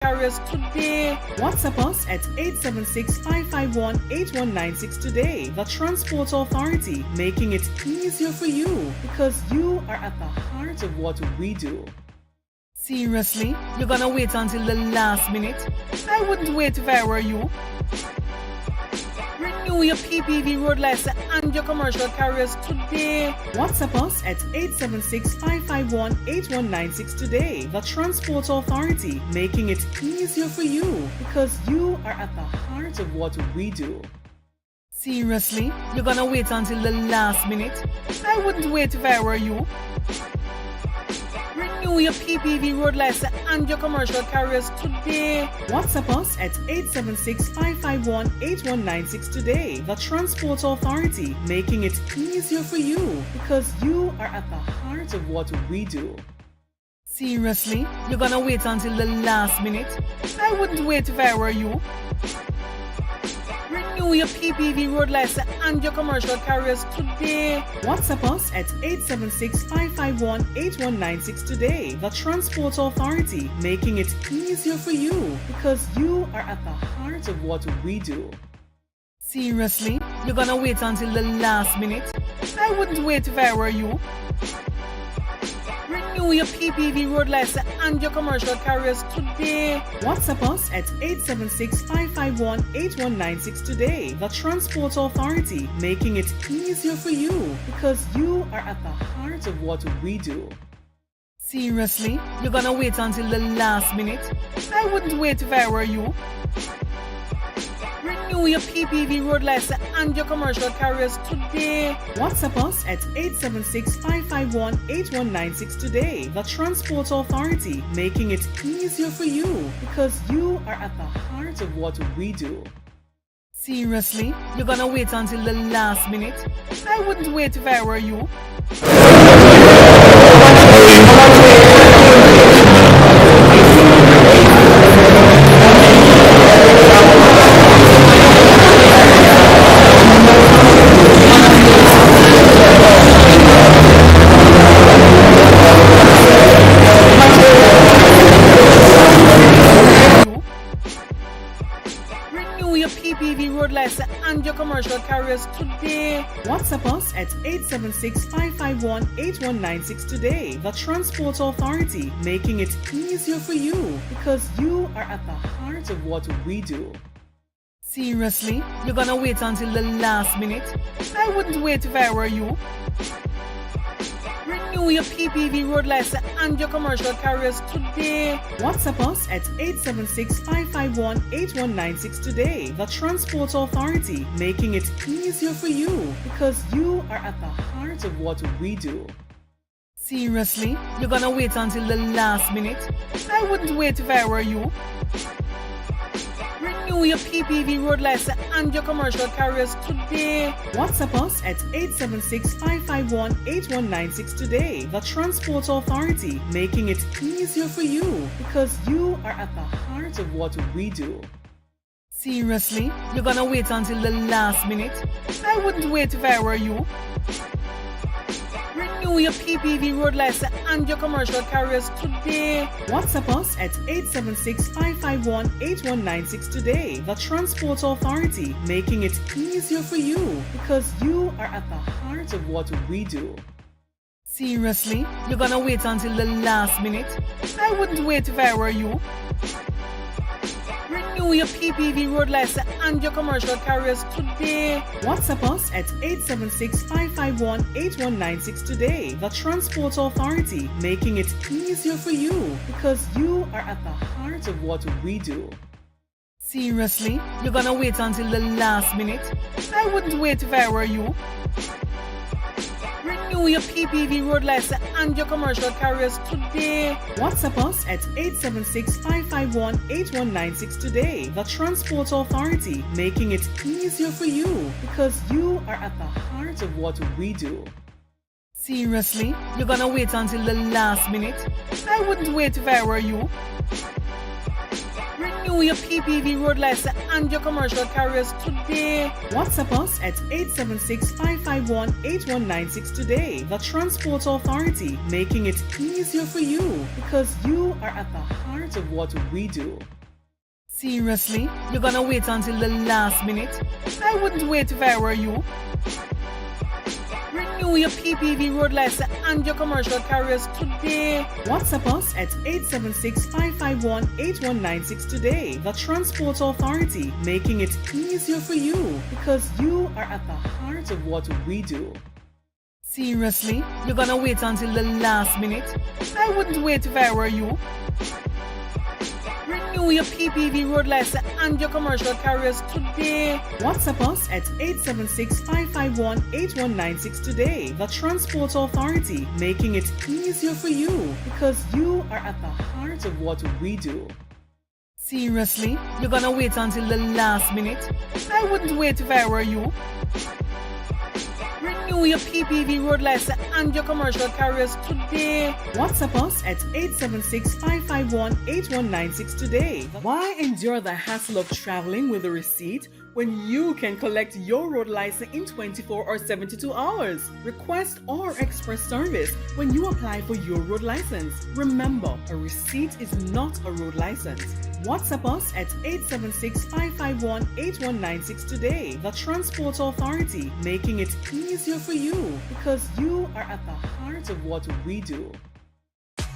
Carriages today. WhatsApp us at 876-551-8196 today. The Transport Authority, making it easier for you because you are at the heart of what we do. Seriously? You're gonna wait until the last minute? I wouldn't wait if I were you. Renew your PPV road license and your commercial carriers today. WhatsApp us at 876-551-8196 today. The Transport Authority, making it easier for you because you are at the heart of what we do. Seriously? You're gonna wait until the last minute? I wouldn't wait if I were you. Renew your PPV road license and your commercial carriers today. WhatsApp us at 876-551-8196 today. The Transport Authority, making it easier for you because you are at the heart of what we do. Seriously? You're gonna wait until the last minute? I wouldn't wait if I were you. Renew your PPV road license and your commercial carriers today. WhatsApp us at 876-551-8196 today. The Transport Authority, making it easier for you because you are at the heart of what we do. Seriously? You're gonna wait until the last minute? I wouldn't wait if I were you. Renew your PPV road license and your commercial carriers today. WhatsApp us at 876-551-8196 today. The Transport Authority, making it easier for you because you are at the heart of what we do. Seriously? You're gonna wait until the last minute? I wouldn't wait if I were you. Renew your PPV road license and your commercial carriers today. WhatsApp us at 876-551-8196 today. The Transport Authority, making it easier for you because you are at the heart of what we do. Seriously? You're gonna wait until the last minute? I wouldn't wait if I were you. PPV road license and your commercial carriers today. WhatsApp us at 876-551-8196 today. The Transport Authority, making it easier for you because you are at the heart of what we do. Seriously? You're gonna wait until the last minute? I wouldn't wait if I were you. Renew your PPV road license and your commercial carriers today. WhatsApp us at 876-551-8196 today. The Transport Authority, making it easier for you because you are at the heart of what we do. Seriously? You're gonna wait until the last minute? I wouldn't wait if I were you. Renew your PPV road license and your commercial carriers today. WhatsApp us at 876-551-8196 today. The Transport Authority, making it easier for you because you are at the heart of what we do. Seriously? You're gonna wait until the last minute? I wouldn't wait if I were you. Renew your PPV road license and your commercial carriers today. WhatsApp us at 876-551-8196 today. The Transport Authority, making it easier for you because you are at the heart of what we do. Seriously? You're gonna wait until the last minute? I wouldn't wait if I were you. Renew your PPV road license and your commercial carriers today. WhatsApp us at 876-551-8196 today. The Transport Authority, making it easier for you because you are at the heart of what we do. Seriously? You're gonna wait until the last minute? I wouldn't wait if I were you. Renew your PPV road license and your commercial carriers today. WhatsApp us at 876-551-8196 today. The Transport Authority, making it easier for you because you are at the heart of what we do. Seriously? You're gonna wait until the last minute? I wouldn't wait if I were you. Renew your PPV road license and your commercial carriers today. WhatsApp us at 876-551-8196 today. The Transport Authority, making it easier for you because you are at the heart of what we do. Seriously? You're gonna wait until the last minute? I wouldn't wait if I were you. Renew your PPV road license and your commercial carriers today. WhatsApp us at 876-551-8196 today. The Transport Authority, making it easier for you because you are at the heart of what we do. Seriously? You're gonna wait until the last minute? I wouldn't wait if I were you. Renew your PPV road license and your commercial carriers today. WhatsApp us at 876-551-8196 today. The Transport Authority, making it easier for you because you are at the heart of what we do. Seriously? You're gonna wait until the last minute? I wouldn't wait if I were you. Renew your PPV road license and your commercial carriers today. WhatsApp us at 876-551-8196 today. Why endure the hassle of traveling with a receipt when you can collect your road license in 24 or 72 hours? Request or express service when you apply for your road license. Remember, a receipt is not a road license. WhatsApp us at 876-551-8196 today. The Transport Authority, making it easier for you because you are at the heart of what we do.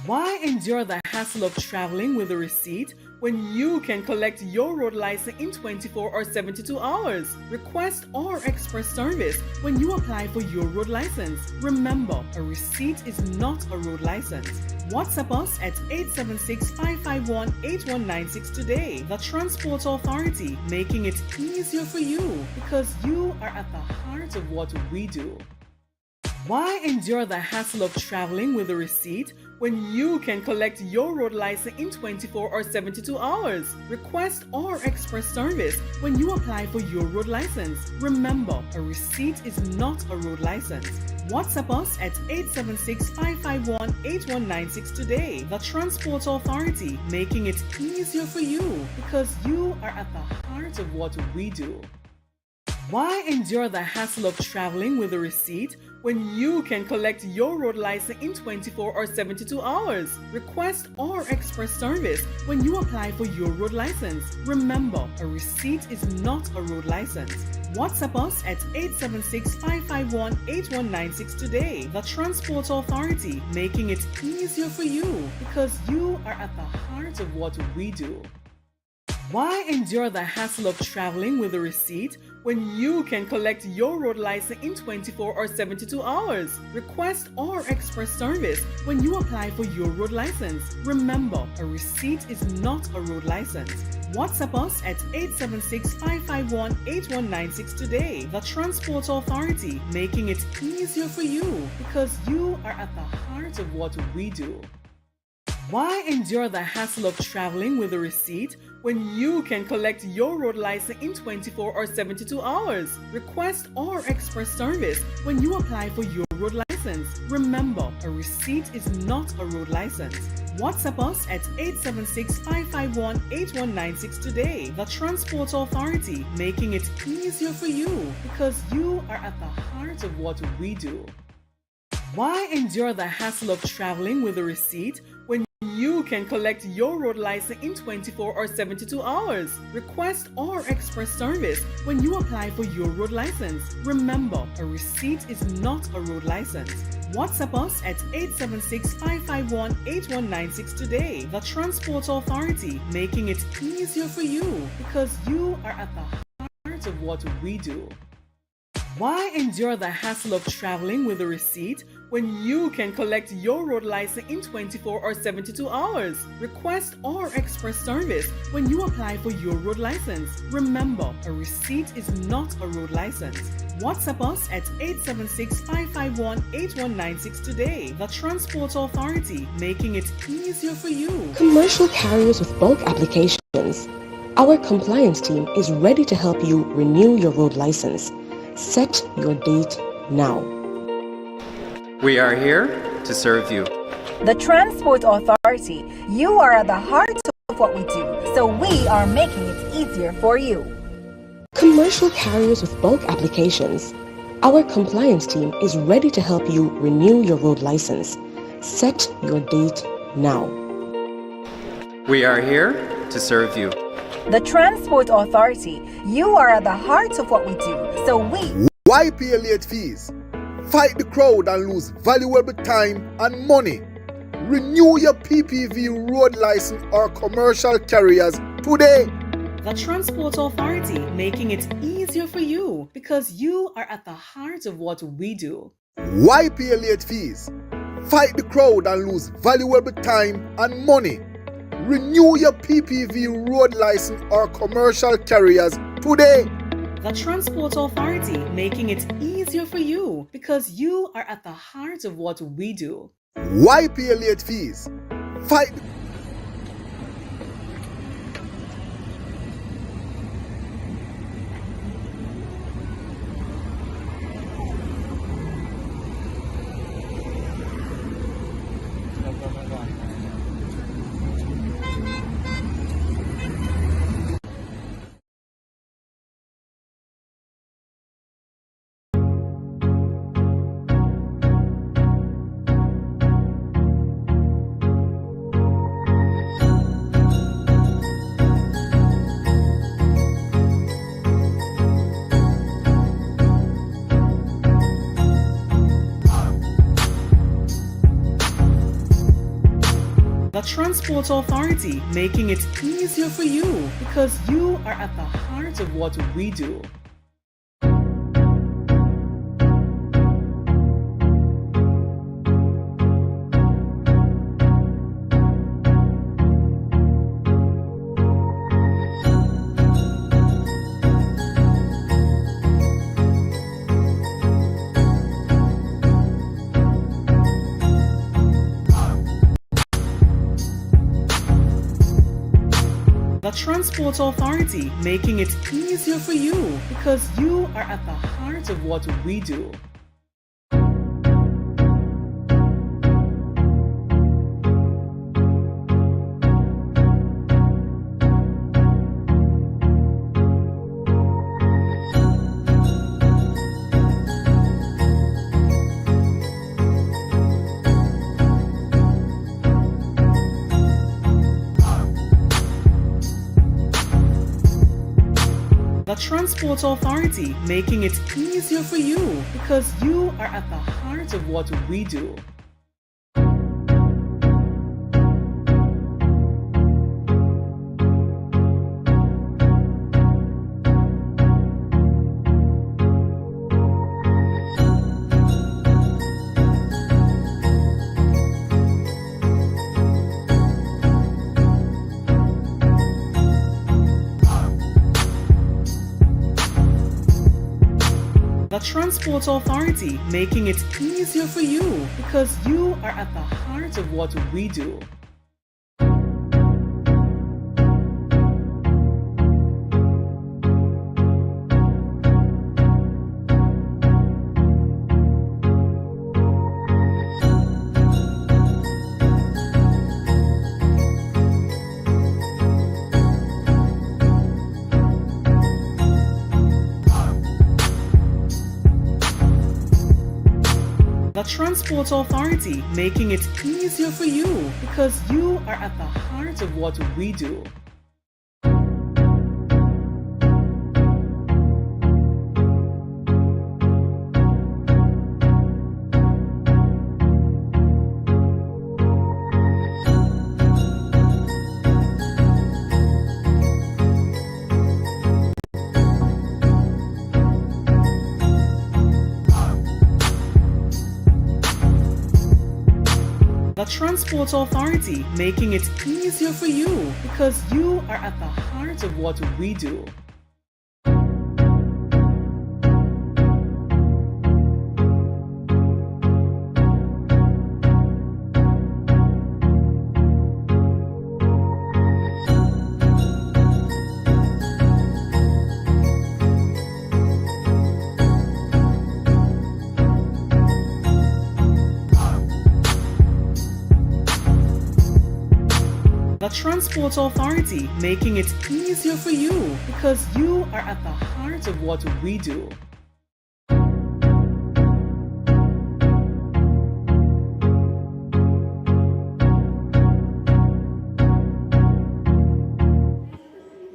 Why endure the hassle of traveling with a receipt when you can collect your road license in 24 or 72 hours? Request or express service when you apply for your road license. Remember, a receipt is not a road license. WhatsApp us at 876-551-8196 today. The Transport Authority, making it easier for you because you are at the heart of what we do. Why endure the hassle of traveling with a receipt when you can collect your road license in 24 or 72 hours? Request or express service when you apply for your road license. Remember, a receipt is not a road license. WhatsApp us at 876-551-8196 today. The Transport Authority, making it easier for you because you are at the heart of what we do. Why endure the hassle of traveling with a receipt when you can collect your road license in 24 or 72 hours? Request or express service when you apply for your road license. Remember, a receipt is not a road license. WhatsApp us at 876-551-8196 today. The Transport Authority, making it easier for you because you are at the heart of what we do. Why endure the hassle of traveling with a receipt when you can collect your road license in 24 or 72 hours? Request or express service when you apply for your road license. Remember, a receipt is not a road license. WhatsApp us at 876-551-8196 today. The Transport Authority, making it easier for you because you are at the heart of what we do. Why endure the hassle of traveling with a receipt when you can collect your road license in 24 or 72 hours? Request or express service when you apply for your road license. Remember, a receipt is not a road license. WhatsApp us at 876-551-8196 today. The Transport Authority, making it easier for you because you are at the heart of what we do. Why endure the hassle of traveling with a receipt when you can collect your road license in 24 or 72 hours? Request or express service when you apply for your road license. Remember, a receipt is not a road license. WhatsApp us at 876-551-8196 today. The Transport Authority, making it easier for you because you are at the heart of what we do. Why endure the hassle of traveling with a receipt when you can collect your road license in 24 or 72 hours? Request or express service when you apply for your road license. Remember, a receipt is not a road license. WhatsApp us at 876-551-8196 today. The Transport Authority, making it easier for you. Commercial carriers with bulk applications. Our compliance team is ready to help you renew your road license. Set your date now. We are here to serve you. The Transport Authority, you are at the heart of what we do. so we are making it easier for you. Commercial carriers with bulk applications. Our compliance team is ready to help you renew your road license. Set your date now. We are here to serve you. The Transport Authority, you are at the heart of what we do, so we... Why pay late fees? Fight the crowd and lose valuable time and money. Renew your PPV road license or commercial carriers today. The Transport Authority, making it easier for you because you are at the heart of what we do. Why pay late fees? Fight the crowd and lose valuable time and money. Renew your PPV road license or commercial carriers today. The Transport Authority, making it easier for you because you are at the heart of what we do. Why pay late fees? Fight. The Transport Authority, making it easier for you because you are at the heart of what we do. The Transport Authority, making it easier for you because you are at the heart of what we do. The Transport Authority, making it easier for you because you are at the heart of what we do. The Transport Authority, making it easier for you because you are at the heart of what we do. The Transport Authority, making it easier for you because you are at the heart of what we do. The Transport Authority, making it easier for you because you are at the heart of what we do. The Transport Authority, making it easier for you because you are at the heart of what we do.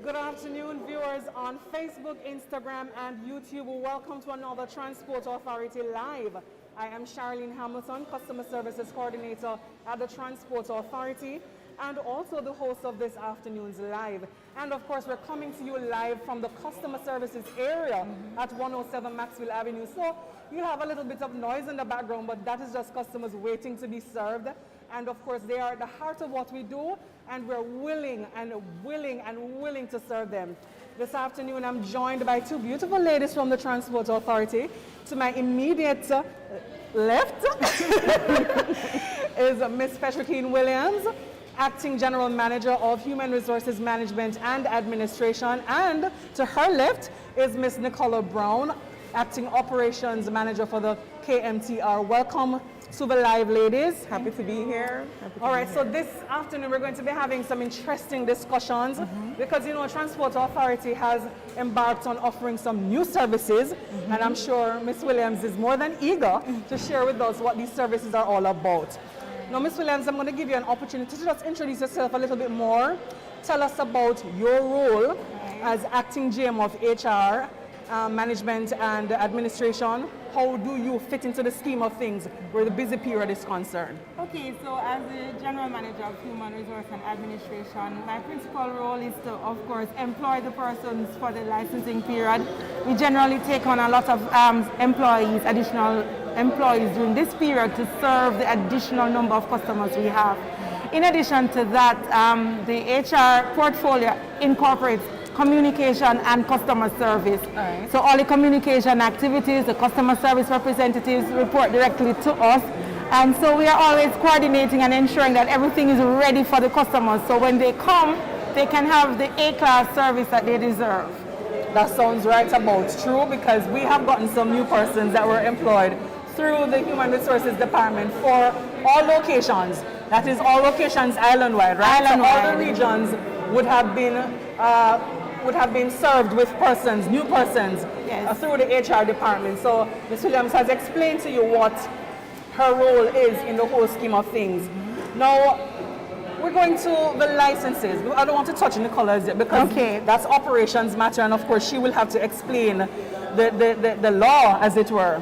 Good afternoon, viewers on Facebook, Instagram, and YouTube. Welcome to another Transport Authority Live. I am Charlene Hamilton, Customer Services Coordinator at the Transport Authority, and also the host of this afternoon's live. And of course, we're coming to you live from the customer services area at 107 Maxwell Avenue. So you'll have a little bit of noise in the background, but that is just customers waiting to be served. And of course, they are at the heart of what we do, and we're willing to serve them. This afternoon, I'm joined by two beautiful ladies from the Transport Authority. To my immediate left is Ms. Petrikeen Williams, Acting General Manager of Human Resources Management and Administration. And to her left is Ms. Nicola Brown, Acting Operations Manager for the KMTR. Welcome to the live, ladies. Happy to be here. All right, so this afternoon we're going to be having some interesting discussions because, you know, Transport Authority has embarked on offering some new services, and I'm sure Ms. Williams is more than eager to share with us what these services are all about. Now, Ms. Williams, I'm going to give you an opportunity to just introduce yourself a little bit more. Tell us about your role as Acting GM of HR, Management and Administration. How do you fit into the scheme of things where the busy period is concerned? Okay, so as the General Manager of Human Resource and Administration, my principal role is to, of course, employ the persons for the licensing period. We generally take on a lot of additional employees during this period to serve the additional number of customers we have. In addition to that, the HR portfolio incorporates communication and customer service. Right. So all the communication activities, the customer service representatives report directly to us. And so we are always coordinating and ensuring that everything is ready for the customers. So when they come, they can have the A-class service that they deserve. That sounds right about true, because we have gotten some new persons that were employed through the Human Resources Department for all locations. That is all locations island-wide, right? Island-wide. So all the regions would have been served with persons, new persons, through the HR department. So Ms. Williams has explained to you what her role is in the whole scheme of things. Now, we're going to the licenses. I don't want to touch on the colors yet because that's operations matter, and of course she will have to explain the law, as it were.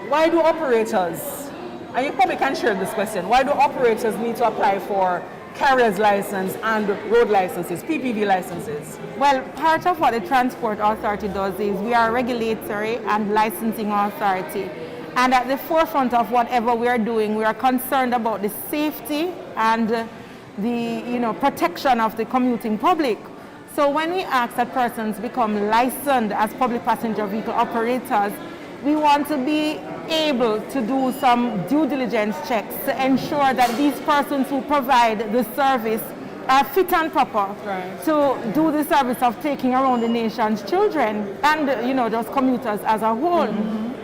Why do operators, and you probably can share this question, why do operators need to apply for carrier's license and road licenses, PPV licenses? Well, part of what the Transport Authority does is we are a regulatory and licensing authority. And at the forefront of whatever we are doing, we are concerned about the safety and the protection of the commuting public. So when we ask that persons become licensed as public passenger vehicle operators, we want to be able to do some due diligence checks to ensure that these persons who provide the service are fit and proper to do the service of taking around the nation's children and just commuters as a whole.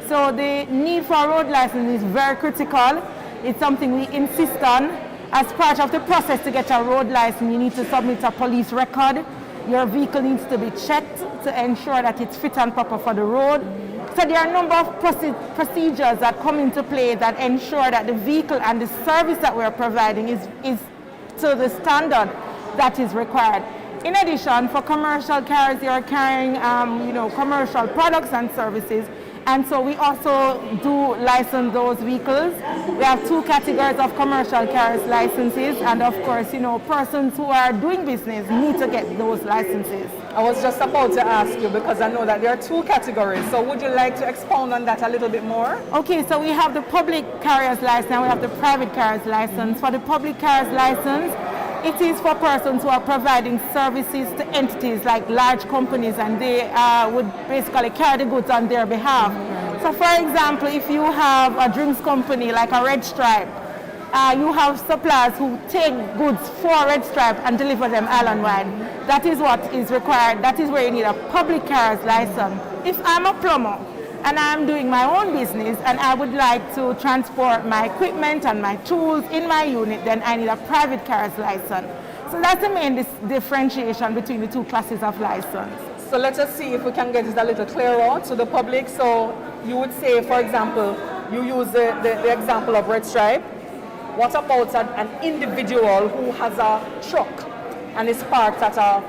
So the need for a road license is very critical. It's something we insist on. As part of the process to get a road license, you need to submit a police record. Your vehicle needs to be checked to ensure that it's fit and proper for the road. So there are a number of procedures that come into play that ensure that the vehicle and the service that we're providing is to the standard that is required. In addition, for commercial carriers, they are carrying commercial products and services. And so we also do license those vehicles. We have two categories of commercial carriers licenses, and of course, persons who are doing business need to get those licenses. I was just about to ask you because I know that there are two categories. So would you like to expound on that a little bit more? Okay, so we have the public carrier's license and we have the private carrier's license. For the public carrier's license, it is for persons who are providing services to entities like large companies, and they would basically carry the goods on their behalf. So for example, if you have a drinks company like a Red Stripe, you have suppliers who take goods for Red Stripe and deliver them island-wide. That is what is required. That is where you need a public carrier's license. If I'm a plumber and I'm doing my own business and I would like to transport my equipment and my tools in my unit, then I need a private carrier's license. So that's the main differentiation between the two classes of license. So let us see if we can get it a little clearer to the public. So you would say, for example, you use the example of Red Stripe. What about an individual who has a truck and is parked at a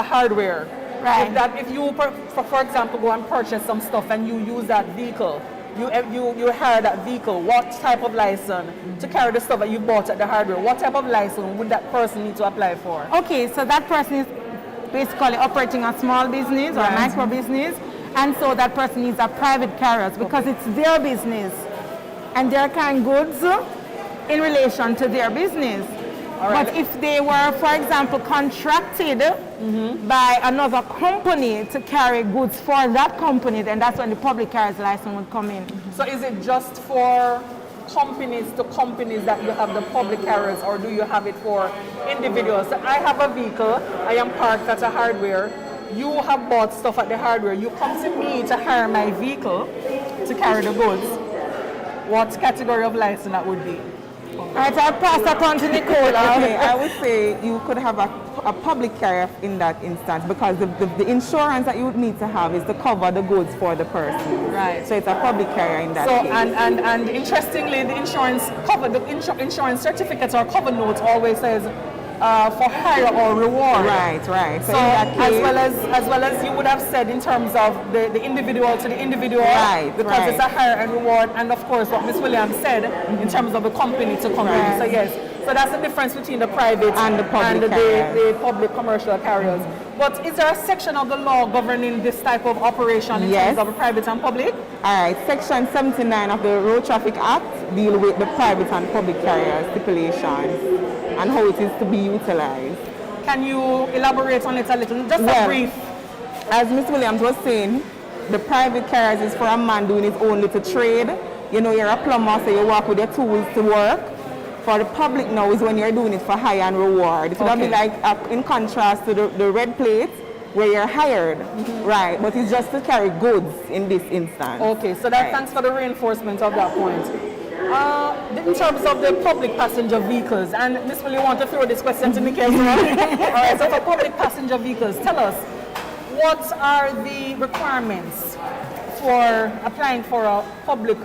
hardware? Right. If you, for example, go and purchase some stuff and you use that vehicle, you hire that vehicle, what type of license to carry the stuff that you bought at the hardware? What type of license would that person need to apply for? Okay, so that person is basically operating a small business or a micro business, and so that person needs a private carrier because it's their business and they're carrying goods in relation to their business. But if they were, for example, contracted by another company to carry goods for that company, then that's when the public carrier's license would come in. So is it just for companies to companies that you have the public carriers, or do you have it for individuals? So I have a vehicle, I am parked at a hardware, you have bought stuff at the hardware, you come to me to hire my vehicle to carry the goods. What category of license that would be? Alright, I'll pass that on to Nicola. Okay, I would say you could have a public carrier in that instance because the insurance that you would need to have is to cover the goods for the person. Right. So it's a public carrier in that case. And interestingly, the insurance cover, the insurance certificates or cover notes always says for hire or reward. Right. So in So that case, as well as you would have said in terms of the individual to the individual, because it's a hire and reward, and of course what Ms. Williams said in terms of the company to company. Right. So yes, so that's the difference between the private And the public and carriers. the public commercial carriers. But is there a section of the law governing this type of operation in Yes. terms of private and public? Alright, Section 79 of the Road Traffic Act deal with the private and public carrier stipulations and how it is to be utilized. Can you elaborate on it a little? Just a brief. As Ms. Williams was saying, the private carriers is for a man doing his own little trade. You know, you're a plumber, so you work with your tools to work. For the public now is when you're doing it for hire and reward. It would be like, in contrast to the red plate, where you're hired, right? But it's just to carry goods in this instance. Okay, so that thanks for the reinforcement of that point. In terms of the public passenger vehicles, and Ms. Will, you want to throw this question to Nikki as well? All right, so for public passenger vehicles, tell us, what are the requirements for applying for a public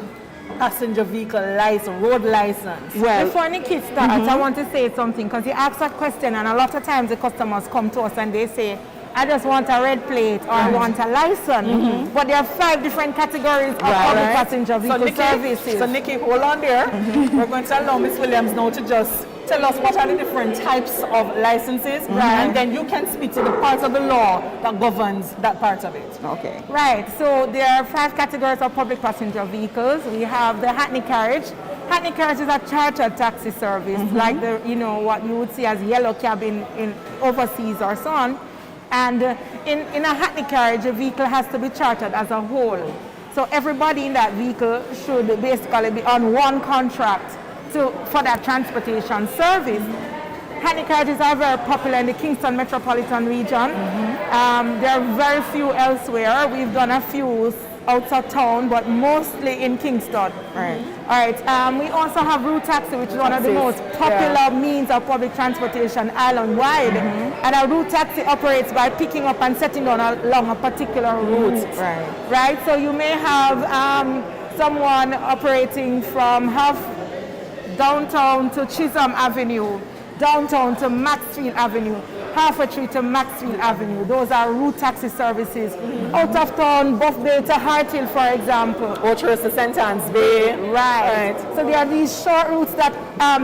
passenger vehicle license, road license? Well, before Nikki starts, I want to say something because you asked that question, and a lot of times the customers come to us and they say, I just want a red plate or I want a license. But there are 5 different categories of public passenger vehicle services. So Nikki, hold on there. We're going to allow Ms. Williams now to just tell us what are the different types of licenses, and then you can speak to the part of the law that governs that part of it. Okay. Right, so there are 5 categories of public passenger vehicles. We have the Hackney Carriage. Hackney Carriage is a chartered taxi service, like the what you would see as yellow cab in overseas or so on. And in a Hackney Carriage, a vehicle has to be chartered as a whole. So everybody in that vehicle should basically be on one contract for that transportation service. Hackney Carriages are very popular in the Kingston metropolitan region. There are very few elsewhere. We've done a few outside town, but mostly in Kingston. Right. All right. We also have route taxi, which is one of the most popular means of public transportation island-wide. And a route taxi operates by picking up and setting down along a particular route. Right. So you may have someone operating from downtown to Chisholm Avenue, downtown to Maxfield Avenue, Half-a-Tree to Maxfield Avenue. Those are route taxi services. Out of town, Buff Bay to Harthill, for example. Orchard to St. Anne's Bay. Right. So there are these short routes that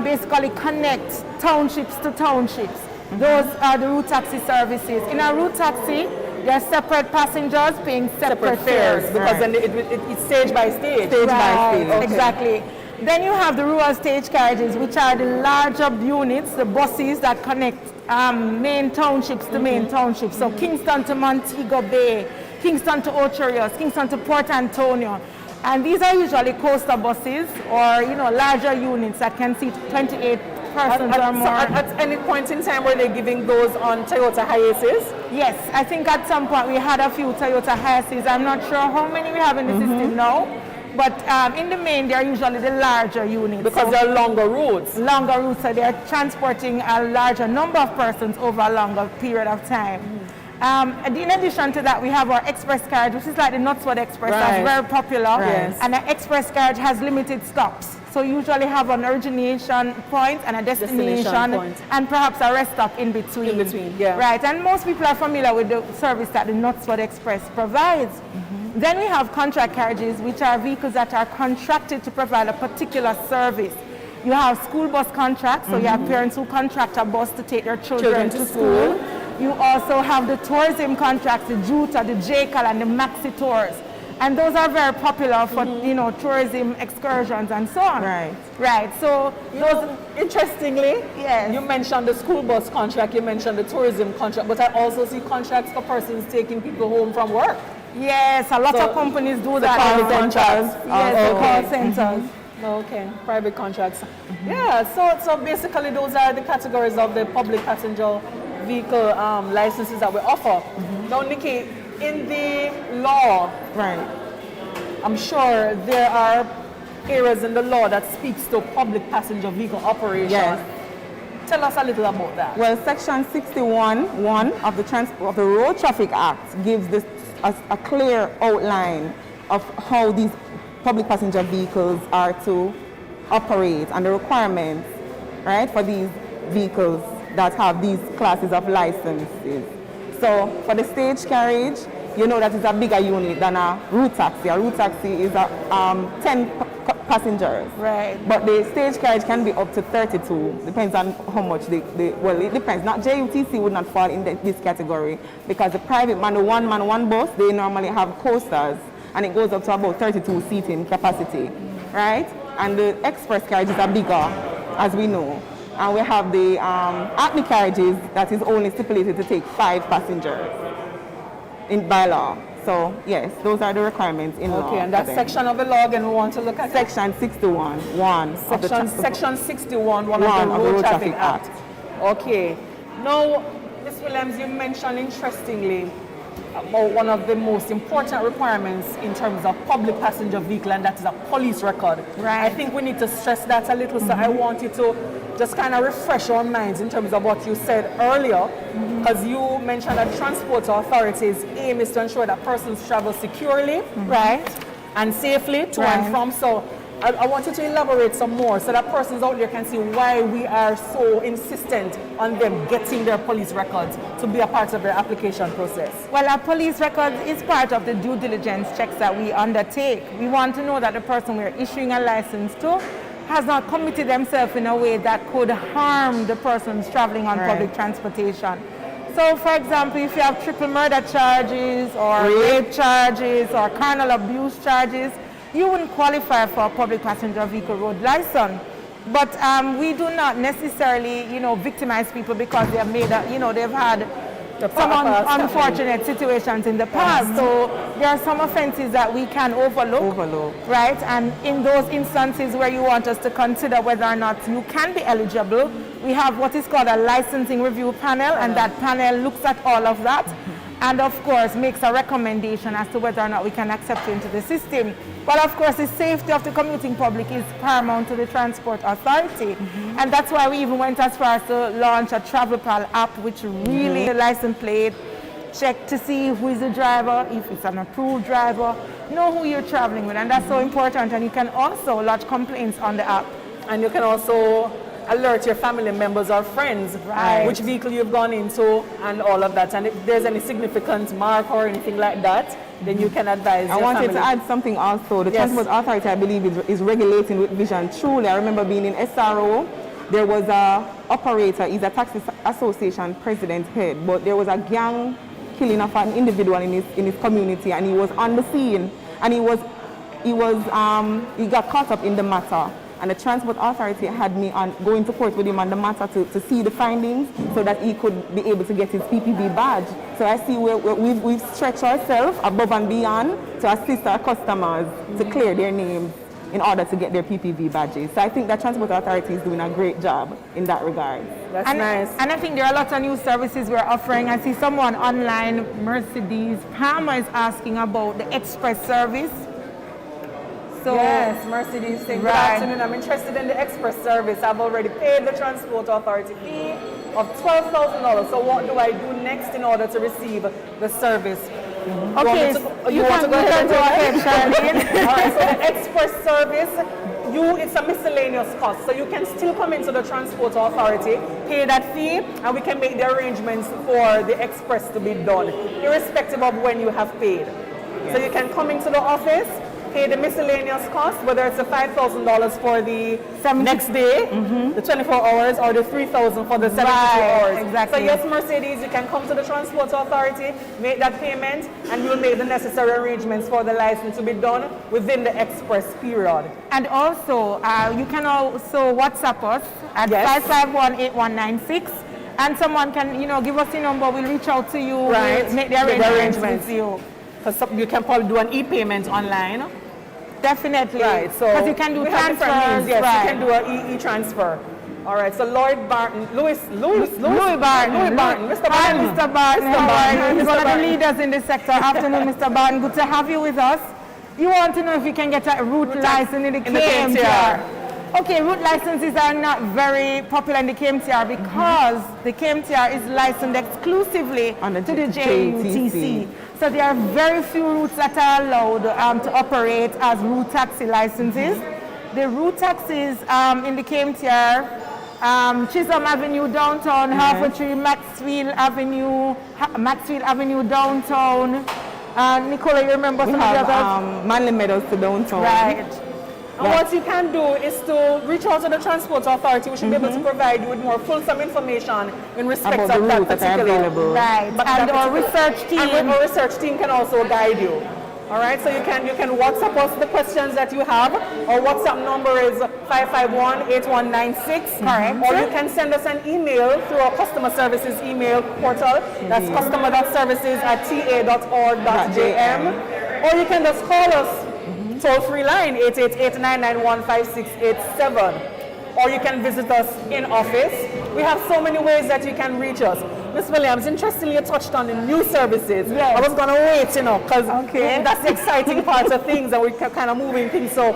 basically connect townships to townships. Those are the route taxi services. In a route taxi, there are separate passengers paying separate fares. Because then it's stage by stage. Stage by stage. Exactly. Then you have the rural stage carriages, which are the larger units, the buses that connect main townships to main townships. So Kingston to Montego Bay, Kingston to Ocherios, Kingston to Port Antonio. And these are usually coaster buses or larger units that can seat 28 persons or more. At any point in time, were they giving those on Toyota Hiaces? Yes, I think at some point we had a few Toyota Hiaces. I'm not sure how many we have in the system now. But in the main, they're usually the larger units. Because they're longer routes. Longer routes, so they're transporting a larger number of persons over a longer period of time. In addition to that, we have our express carriage, which is like the Knutsford Express. That's very popular. Yes. And the express carriage has limited stops. So you usually have an origination point and a destination point. and perhaps a rest stop in between. In between, yeah. Right, and most people are familiar with the service that the Knutsford Express provides. Then we have contract carriages, which are vehicles that are contracted to provide a particular service. You have school bus contracts, so you have parents who contract a bus to take their children to school. You also have the tourism contracts, the Juta, the JCAL, and the Maxi Tours. And those are very popular for, tourism excursions and so on. Right. So Interestingly, yes. You mentioned the school bus contract, you mentioned the tourism contract, but I also see contracts for persons taking people home from work. Yes, a lot of companies do that. Private contracts. Yes, the call centers. Okay, private contracts. Yeah, so basically those are the categories of the public passenger vehicle licenses that we offer. Now, Nikki, in the law, I'm sure there are areas in the law that speaks to public passenger vehicle operation. Yes. Tell us a little about that. Well, Section 61(1) of the Road Traffic Act gives this a clear outline of how these public passenger vehicles are to operate and the requirements, right, for these vehicles that have these classes of licenses. So for the stage carriage, you know that it's a bigger unit than a route taxi. A route taxi is 10 passengers. Right. But the stage carriage can be up to 32. Depends on how much well, it depends. Not JUTC would not fall in this category because the private one bus, they normally have coasters and it goes up to about 32 seating capacity, right? And the express carriages are bigger, as we know. And we have the Acme carriages that is only stipulated to take 5 passengers by law. So yes, those are the requirements in law. Okay, and that section of the law, and we want to look at Section 61(1). Section 61(1) of the Road Traffic Act. Okay. Now, Ms. Williams, you mentioned interestingly about one of the most important requirements in terms of public passenger vehicle, and that is a police record. Right. I think we need to stress that a little, so I want you to just kind of refresh our minds in terms of what you said earlier, because you mentioned that transport authorities' aim is to ensure that persons travel securely, Right. and safely to and from. So I want you to elaborate some more so that persons out there can see why we are so insistent on them getting their police records to be a part of their application process. Well, our police record is part of the due diligence checks that we undertake. We want to know that the person we're issuing a license to has not committed themselves in a way that could harm the persons traveling on public transportation. So, for example, if you have triple murder charges or rape charges or carnal abuse charges, you wouldn't qualify for a public passenger vehicle road license. But we do not necessarily, victimize people because they have made they've had some unfortunate situations in the past. So there are some offenses that we can overlook. Right? And in those instances where you want us to consider whether or not you can be eligible, we have what is called a licensing review panel, and that panel looks at all of that and of course makes a recommendation as to whether or not we can accept you into the system. But of course the safety of the commuting public is paramount to the transport authority, and that's why we even went as far as to launch a TravelPal app, which really the license plate check to see who is the driver, if it's an approved driver, know who you're traveling with, and that's so important. And you can also lodge complaints on the app, and you can also alert your family members or friends which vehicle you've gone into and all of that. And if there's any significant mark or anything like that, then you can advise I wanted to add something also. The Transport Authority, I believe, is regulating with vision truly. I remember being in SRO. There was a operator, he's a taxi association president head, but there was a gang killing of an individual in his community, and he was on the scene, and he got caught up in the matter. And the Transport Authority had me going to court with him on the matter to see the findings so that he could be able to get his PPV badge. So I see we've stretched ourselves above and beyond to assist our customers to clear their names in order to get their PPV badges. So I think the Transport Authority is doing a great job in that regard. That's nice. And I think there are lots of new services we're offering. I see someone online, Mercedes Palmer, is asking about the express service. So yes, Mercedes saying, good Right. afternoon, I'm interested in the express service. I've already paid the transport authority fee of $12,000. So what do I do next in order to receive the service? Okay, You want to go ahead and go ahead, Charlene. All right, so the express service, it's a miscellaneous cost. So you can still come into the transport authority, pay that fee, and we can make the arrangements for the express to be done, irrespective of when you have paid. So you can come into the office, pay the miscellaneous cost, whether it's the $5,000 for the next day, the 24 hours, or the $3,000 for the 72 hours. Exactly. So yes, Mercedes, you can come to the transport authority, make that payment, and we'll make the necessary arrangements for the license to be done within the express period. And also, you can also WhatsApp us at Yes. 551-8196. And someone can, give us the number. We'll reach out to you. Right. We'll make the arrangements with you. Because you can probably do an e-payment online. Definitely. Right, so because you can do we have different transfers. means. Yes, right. you can do an e-transfer. All right, so Louis Barton, Louis Barton. Mr. Hi, Barton. Mr. Barton. How are you? He's one of the Barton. leaders in this sector. Afternoon, Mr. Barton. Good to have you with us. You want to know if you can get a route license in the KMTR. Okay, route licenses are not very popular in the KMTR because the KMTR is licensed exclusively to the JUTC. So there are very few routes that are allowed to operate as route taxi licenses. The route taxis in the KMTR, Chisholm Avenue downtown, Half-a-Tree, Maxfield Avenue downtown. Nicola, you remember some of the others? Manly Meadows to downtown. Right. And what you can do is to reach out to the transport authority. We should be able to provide you with more fulsome information in respect About the of that routes that are particular. available. Right. And our research team. And our research team can also guide you. All right, so you can WhatsApp us the questions that you have. Our WhatsApp number is 551-8196. Correct. Or you can send us an email through our customer services email portal. That's customer.services@ta.org.jm. Or you can just call us toll-free line 888-991-5687. Or you can visit us in office. We have so many ways that you can reach us. Ms. Williams, interestingly, you touched on the new services. Yes. I was going to wait, because Okay. that's the exciting part of things, and we're kind of moving things. So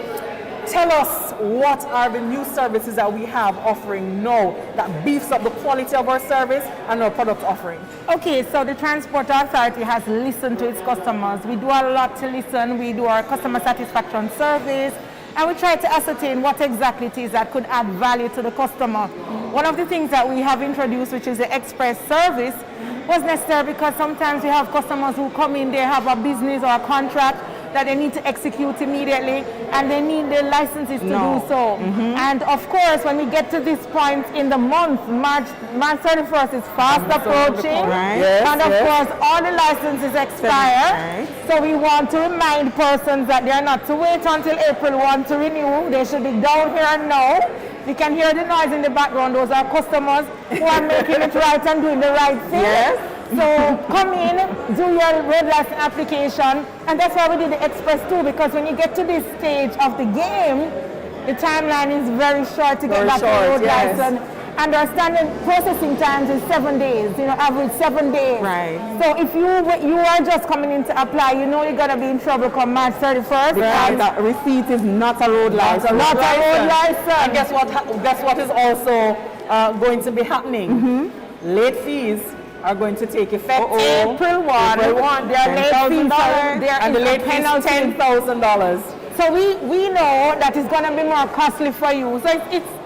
tell us, what are the new services that we have offering now that beefs up the quality of our service and our product offering? Okay, so the Transport Authority has listened to its customers. We do a lot to listen. We do our customer satisfaction surveys, and we try to ascertain what exactly it is that could add value to the customer. One of the things that we have introduced, which is the express service, was necessary because sometimes we have customers who come in, they have a business or a contract that they need to execute immediately, and they need their licenses to do so. And of course, when we get to this point in the month, March 31st is fast approaching, and of course, all the licenses expire. So we want to remind persons that they are not to wait until April 1 to renew. They should be down here and now. You can hear the noise in the background. Those are customers who are making it right and doing the right thing. Yes. So come in, do your road license application, and that's why we did the express too, because when you get to this stage of the game, the timeline is very short to get back your road license. And our standard processing times is 7 days, average 7 days. Right. So if you are just coming in to apply, you're gonna be in trouble come March 31st. Because that receipt is not a road license. Not a road license. And guess what is also going to be happening? Late fees are going to take effect April 1. April 1. They are late fees. And the late fee is $10,000. So we know that it's going to be more costly for you. So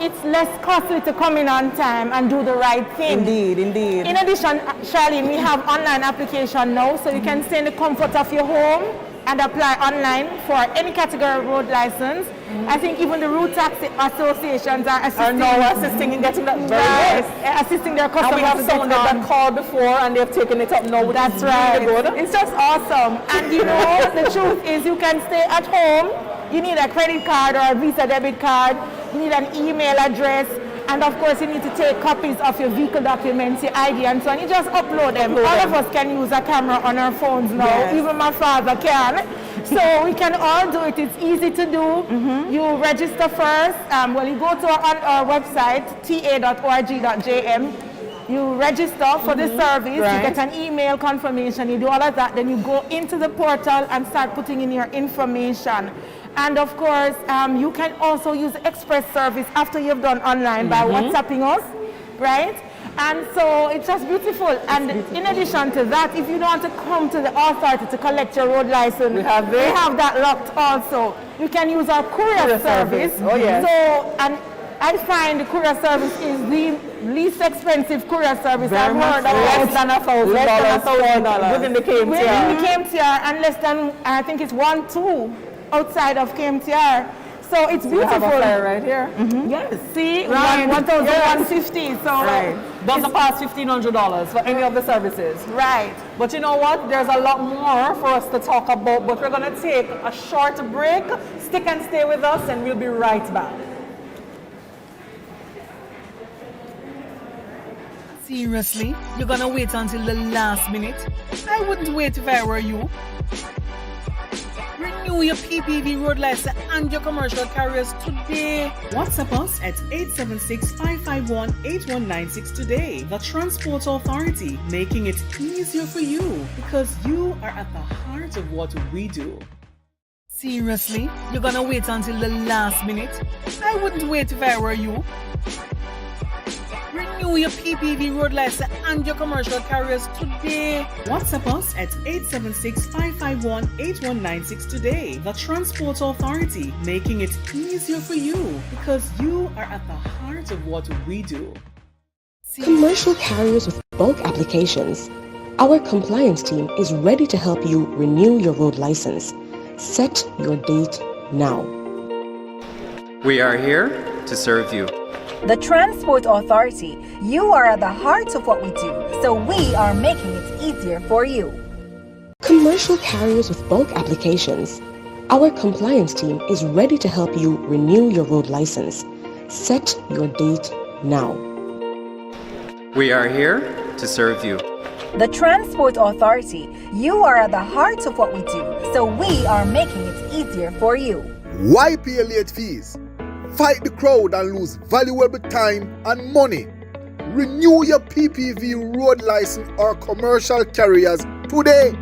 it's less costly to come in on time and do the right thing. Indeed. In addition, Charlene, we have online application now, so you can stay in the comfort of your home and apply online for any category of road license. I think even the route taxi associations are assisting in getting that very good. Assisting their customers. And we have someone that called before and they've taken it up now. That's right. Really good. It's just awesome. And the truth is you can stay at home. You need a credit card or a Visa debit card. You need an email address. And of course, you need to take copies of your vehicle documents, your ID, and so on. You just upload them. All of us can use a camera on our phones now. Yes. Even my father can. So we can all do it. It's easy to do. You register first. You go to our website, ta.org.jm. You register for the service. You get an email confirmation. You do all of that. Then you go into the portal and start putting in your information. And of course, you can also use express service after you've done online by WhatsApping us, right? And so it's just beautiful. And in addition to that, if you don't want to come to the authority to collect your road license, we have that locked also. You can use our courier service. Oh, yes. So, and I find the courier service is the least expensive courier service I've heard of. Less than $1,000 within the KMTR. Within the KMTR, and less than, I think it's 1-2 outside of KMTR. So it's beautiful. We have a flyer right here. Yes. See, Right. 1,150. So Right. Doesn't cost $1,500 for any of the services. right. But you know what? There's a lot more for us to talk about, but we're going to take a short break. Stick and stay with us, and we'll be right back. Seriously? You're gonna wait until the last minute? I wouldn't wait if I were you. Renew your PPV road license and your commercial carriers today. WhatsApp us at 876-551-8196 today. The Transport Authority, making it easier for you because you are at the heart of what we do. Seriously? You're gonna wait until the last minute? I wouldn't wait if I were you. Renew your PPV road license and your commercial carriers today. WhatsApp us at 876-551-8196 today. The Transport Authority, making it easier for you because you are at the heart of what we do. Commercial carriers with bulk applications. Our compliance team is ready to help you renew your road license. Set your date now. We are here to serve you. The Transport Authority, you are at the heart of what we do, so we are making it easier for you. Commercial carriers with bulk applications. Our compliance team is ready to help you renew your road license. Set your date now. We are here to serve you. The Transport Authority, you are at the heart of what we do, so we are making it easier for you. Why pay late fees? Fight the crowd and lose valuable time and money. Renew your PPV road license or commercial carriers today.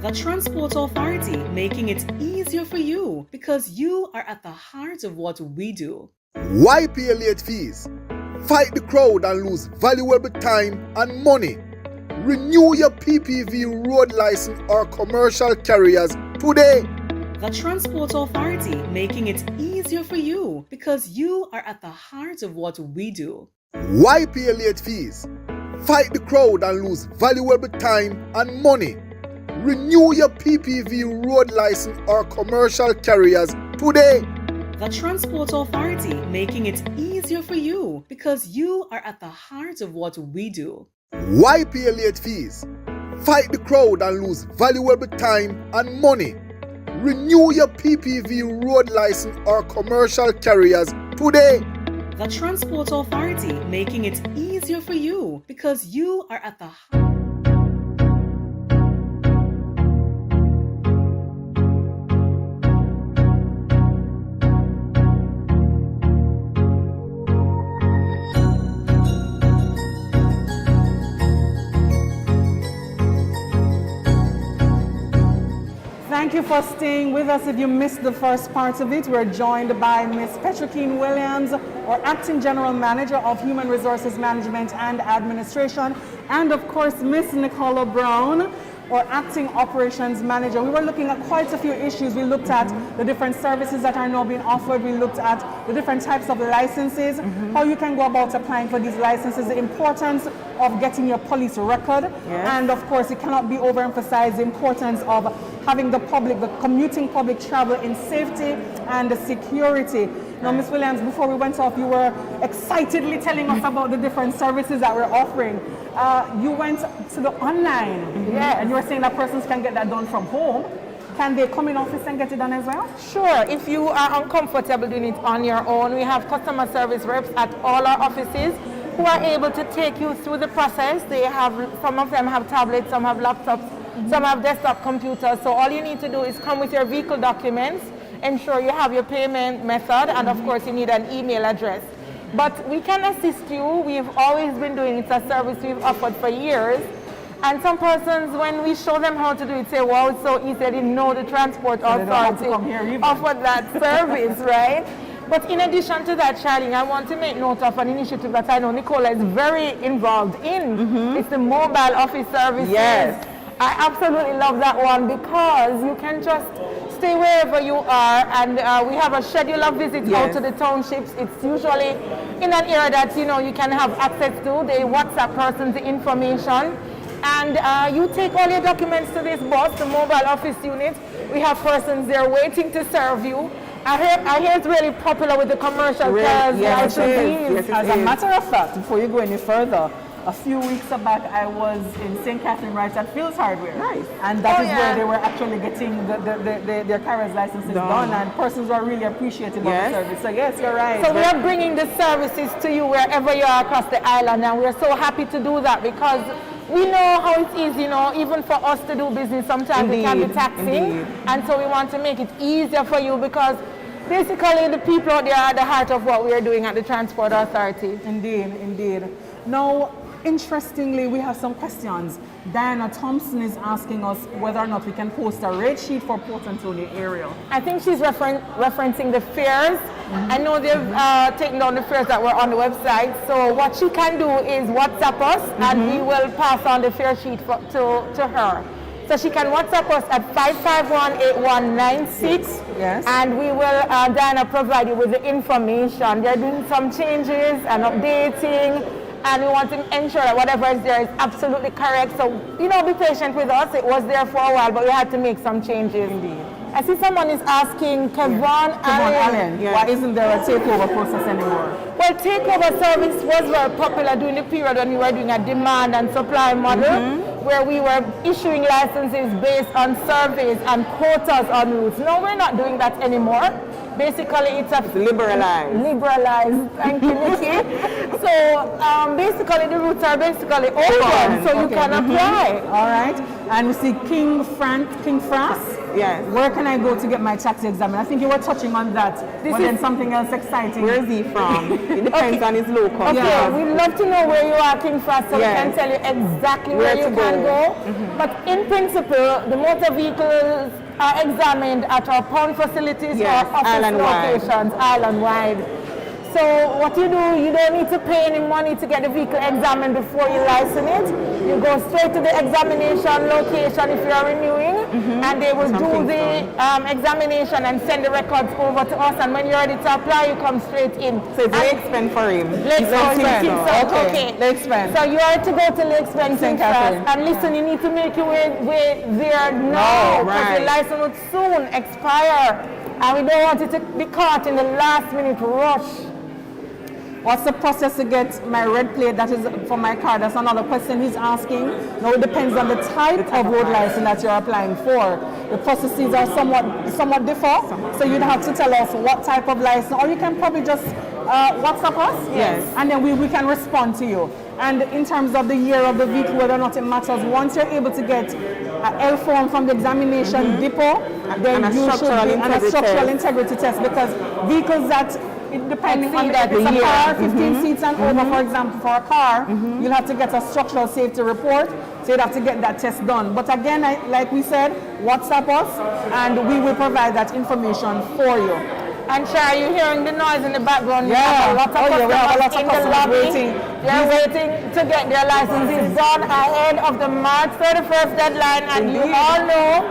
The Transport Authority, making it easier for you because you are at the heart of what we do. Why pay late fees? Fight the crowd and lose valuable time and money. Renew your PPV road license or commercial carriers today. The Transport Authority, making it easier for you because you are at the heart of what we do. Why pay late fees? Fight the crowd and lose valuable time and money. Renew your PPV road license or commercial carriers today. The Transport Authority, making it easier for you because you are at the heart of what we do. Why pay late fees? Fight the crowd and lose valuable time and money. Renew your PPV road license or commercial carriers today. The Transport Authority, making it easier for you because you are at the heart. Thank you for staying with us. If you missed the first part of it, we're joined by Ms. Petrokeen Williams, or Acting General Manager of Human Resources Management and Administration, and of course, Ms. Nicola Brown, or Acting Operations Manager. We were looking at quite a few issues. We looked at the different services that are now being offered. We looked at the different types of licenses, how you can go about applying for these licenses, the importance of getting your police record, and of course, it cannot be overemphasized, the importance of having the commuting public travel in safety and security. Now, Ms. Williams, before we went off, you were excitedly telling us about the different services that we're offering. You went to the online, and you were saying that persons can get that done from home. Can they come in office and get it done as well? Sure. If you are uncomfortable doing it on your own, we have customer service reps at all our offices who are able to take you through the process. Some of them have tablets, some have laptops, some have desktop computers. So all you need to do is come with your vehicle documents, ensure you have your payment method, and of course you need an email address. But we can assist you. We've always been doing it. It's a service we've offered for years. And some persons, when we show them how to do it, say, wow, it's so easy, they didn't know the transport they don't have to authority come here even. offered that service, right? But in addition to that, Charlene, I want to make note of an initiative that I know Nicola is very involved in. It's the mobile office services. Yes. I absolutely love that one because you can just stay wherever you are, and we have a schedule of visits out to the townships. It's usually in an area that you can have access to. They WhatsApp persons the information, and you take all your documents to this bus, the mobile office unit. We have persons there waiting to serve you. I hear it's really popular with the commercial cars. Yes, as a matter of fact, before you go any further, a few weeks back I was in St. Catherine right at Fields Hardware. Nice. And that is where they were actually getting their carriage licenses done, and persons were really appreciative of the service. So yes, you're right. So we are bringing the services to you wherever you are across the island, and we're so happy to do that because we know how it is, even for us to do business, sometimes it can be taxing. And so we want to make it easier for you because basically the people out there are the heart of what we are doing at the Transport Authority. Indeed. Now, interestingly, we have some questions. Diana Thompson is asking us whether or not we can post a rate sheet for Port Antonio area. I think she's referencing the fares. I know they've taken down the fares that were on the website. So what she can do is WhatsApp us and we will pass on the fare sheet to her. So she can WhatsApp us at 551-8196. Yes. And we will, Diana, provide you with the information. They're doing some changes and updating. And we want to ensure that whatever is there is absolutely correct. So, be patient with us. It was there for a while, but we had to make some changes. Indeed. I see someone is asking, Kevon Allen. Why isn't there a takeover process anymore? Well, takeover service was very popular during the period when we were doing a demand and supply model, where we were issuing licenses based on surveys and quotas on routes. No, we're not doing that anymore. Basically, it's liberalized. Thank you, Nikki. So basically, the routes are basically open, so you can apply. All right. And we see King Frass. Yes. Where can I go to get my taxi exam? I think you were touching on that. But then something else exciting. Where is he from? It depends on his local. Okay, we'd love to know where you are, King Frass, so we can tell you exactly where you can go. But in principle, the motor vehicles are examined at our pound facilities or office locations island-wide. So what you do, you don't need to pay any money to get the vehicle examined before you license it. You go straight to the examination location if you are renewing, and they will do the examination and send the records over to us. And when you're ready to apply, you come straight in. So it's Lake Spend for him. Lake Spend. Okay. Lake Spend. So you are to go to Lake Spend, St. Catherine. And listen, you need to make your way there now, because your license will soon expire. And we don't want you to be caught in the last minute rush. What's the process to get my red plate that is for my car? That's another question he's asking. No, it depends on the type of road license that you're applying for. The processes are somewhat different. So you'd have to tell us what type of license, or you can probably just WhatsApp us. Yes. And then we can respond to you. And in terms of the year of the vehicle, whether or not it matters, once you're able to get an L form from the examination depot, then you should be on a structural integrity test, because vehicles that, depending on that, it's a car, 15 seats and over, for example, for a car, you'll have to get a structural safety report, so you'd have to get that test done. But again, like we said, WhatsApp us, and we will provide that information for you. And Shara, you're hearing the noise in the background. Yeah. We have a lot of customers in the lobby. waiting. They're waiting to get their licenses done ahead of the March 31st deadline. And you all know,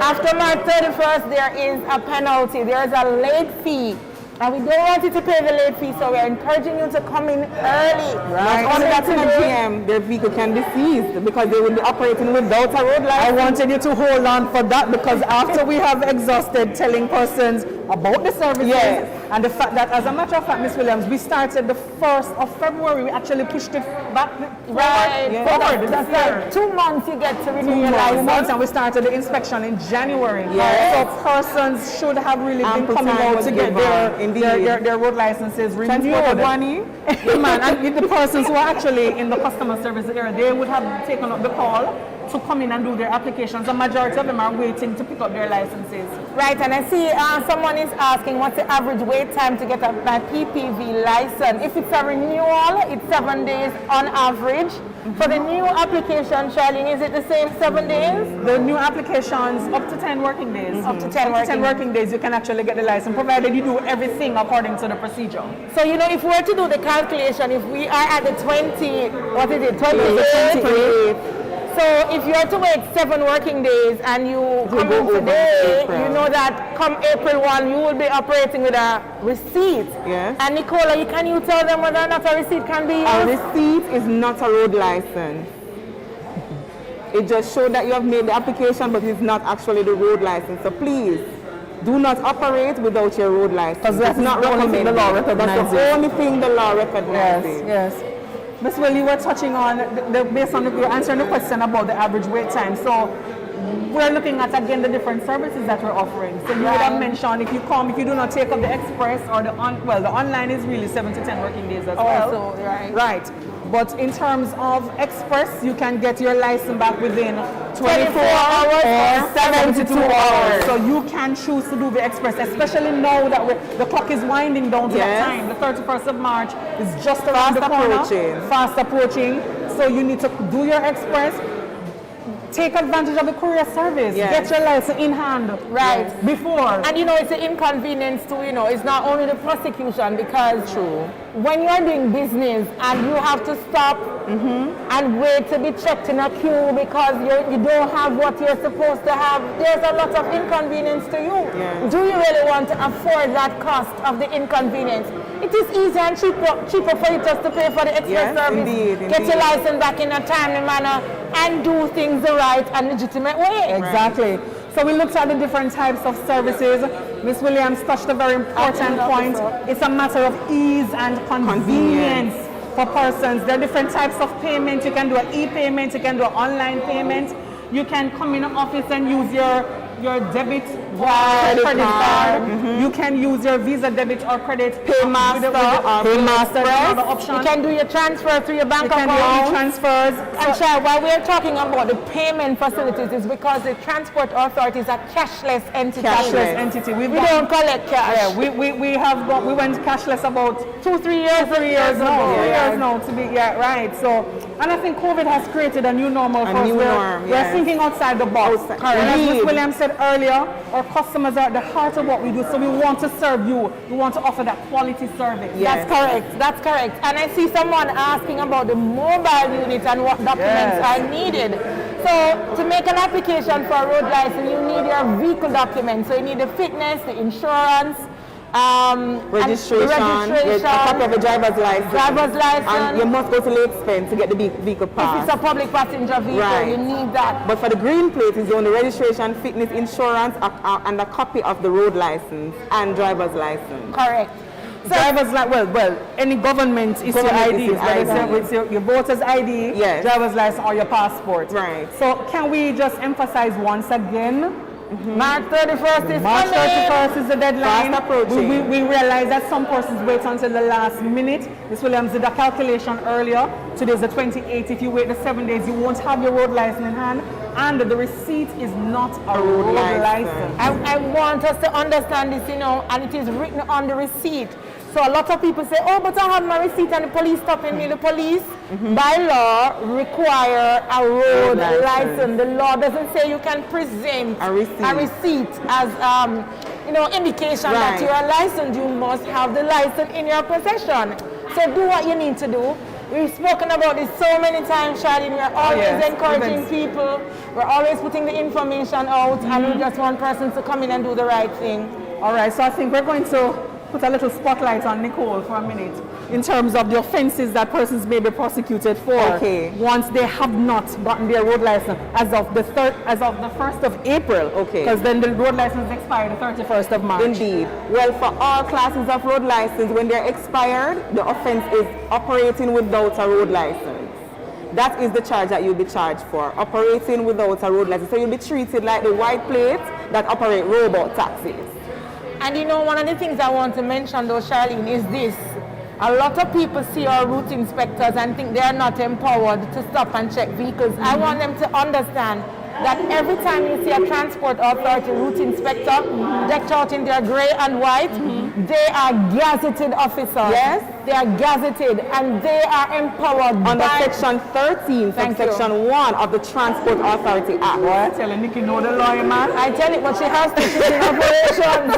after March 31st, there is a penalty. There is a late fee. And we don't want you to pay the late fee, so we're encouraging you to come in early. Right. Only that 10 p.m. their vehicle can be seized because they will be operating without a road license. I wanted you to hold on for that, because after we have exhausted telling persons about the services and the fact that, as a matter of fact, Ms. Williams, we started the 1st of February. We actually pushed it back forward. That's like 2 months you get to renew your license. 2 months, and we started the inspection in January. Yes. So persons should have really been coming out to get their road licenses renewed. Money. Man, and the persons who are actually in the customer service area, they would have taken up the call to come in and do their applications. The majority of them are waiting to pick up their licenses. Right, and I see someone is asking what's the average wait time to get my PPV license. If it's a renewal, it's 7 days on average. For the new application, Charlene, is it the same 7 days? The new applications up to 10 working days. Up to 10 working days, you can actually get the license, provided you do everything according to the procedure. So, you know, if we were to do the calculation, if we are at the 28th, so if you are to wait 7 working days and you come in today, you know that come April 1, you will be operating with a receipt. Yes. And Nicola, can you tell them whether or not a receipt can be used? A receipt is not a road license. It just shows that you have made the application, but it's not actually the road license. So please, do not operate without your road license. Because that's not the only thing the law recognizes. That's the only thing the law recognizes. Yes. Ms. Will, you were touching on, based on you're answering the question about the average wait time. So we're looking at, again, the different services that we're offering. So you would have mentioned, if you do not take up the express or the online is really 7 to 10 working days as well. So, Right. But in terms of express, you can get your license back within 24 hours or 72 hours. So you can choose to do the express, especially now that the clock is winding down to that time. The 31st of March is just around the corner. Fast approaching. So you need to do your express. Take advantage of the courier service. Get your license in hand. Before. And it's an inconvenience too, it's not only the prosecution, because when you're doing business and you have to stop and wait to be checked in a queue because you don't have what you're supposed to have, there's a lot of inconvenience to you. Do you really want to afford that cost of the inconvenience? It is easier and cheaper for you just to pay for the express service, get your license back in a timely manner, and do things the right and legitimate way. Exactly. So we looked at the different types of services. Ms. Williams touched a very important point. It's a matter of ease and convenience for persons. There are different types of payment. You can do an e-payment, you can do an online payment. You can come in the office and use your debit or credit card. You can use your Visa debit or credit. Paymaster. Another option. You can do your transfer through your bank account. You can do transfers. And why we are talking about the payment facilities is because the transport authority is a cashless entity. We don't collect cash. Yeah, we went cashless about 3 years now to be right. So, and I think COVID has created a new normal for us. We're thinking outside the box. As Ms. Williams said earlier, our customers are at the heart of what we do, so we want to serve you. We want to offer that quality service. That's correct. And I see someone asking about the mobile unit and what documents are needed. So to make an application for a road license, you need your vehicle documents. So you need the fitness, the insurance, registration, a copy of a driver's license. And you must go to Lake Spence to get the vehicle pass. If it's a public passenger vehicle, you need that. But for the green plate, it's only registration, fitness, insurance, and a copy of the road license and driver's license. Correct. So driver's any government is your ID, with your voter's ID, driver's license, or your passport. Right. So can we just emphasize once again? March 31st is March 31st is the deadline. Fast approaching. We realize that some persons wait until the last minute. Ms. Williams did a calculation earlier. Today's the 28th. If you wait the 7 days, you won't have your road license in hand. And the receipt is not a road license. I want us to understand this, and it is written on the receipt. So a lot of people say, but I have my receipt and the police stopping me. The police, by law, require a road license. The law doesn't say you can present a receipt as, indication that you are licensed. You must have the license in your possession. So do what you need to do. We've spoken about this so many times, Charlene. We're always encouraging people. We're always putting the information out, and we just want persons to come in and do the right thing. All right, so I think we're going to put a little spotlight on Nicole for a minute in terms of the offenses that persons may be prosecuted for once they have not gotten their road license as of the 1st of April. Because then the road license expires the 31st of March. Indeed. Well, for all classes of road license, when they're expired, the offense is operating without a road license. That is the charge that you'll be charged for, operating without a road license. So you'll be treated like the white plates that operate robot taxis. And one of the things I want to mention though, Charlene, is this. A lot of people see our route inspectors and think they are not empowered to stop and check vehicles. I want them to understand that every time you see a transport authority route inspector decked out in their gray and white, they are gazetted officers. Yes. They are gazetted and they are empowered Under by Section 13, Section 1 of the Transport Authority Act. Boy, I tell you, Nikki know the law, man. I tell it, but she has to. She's in operations.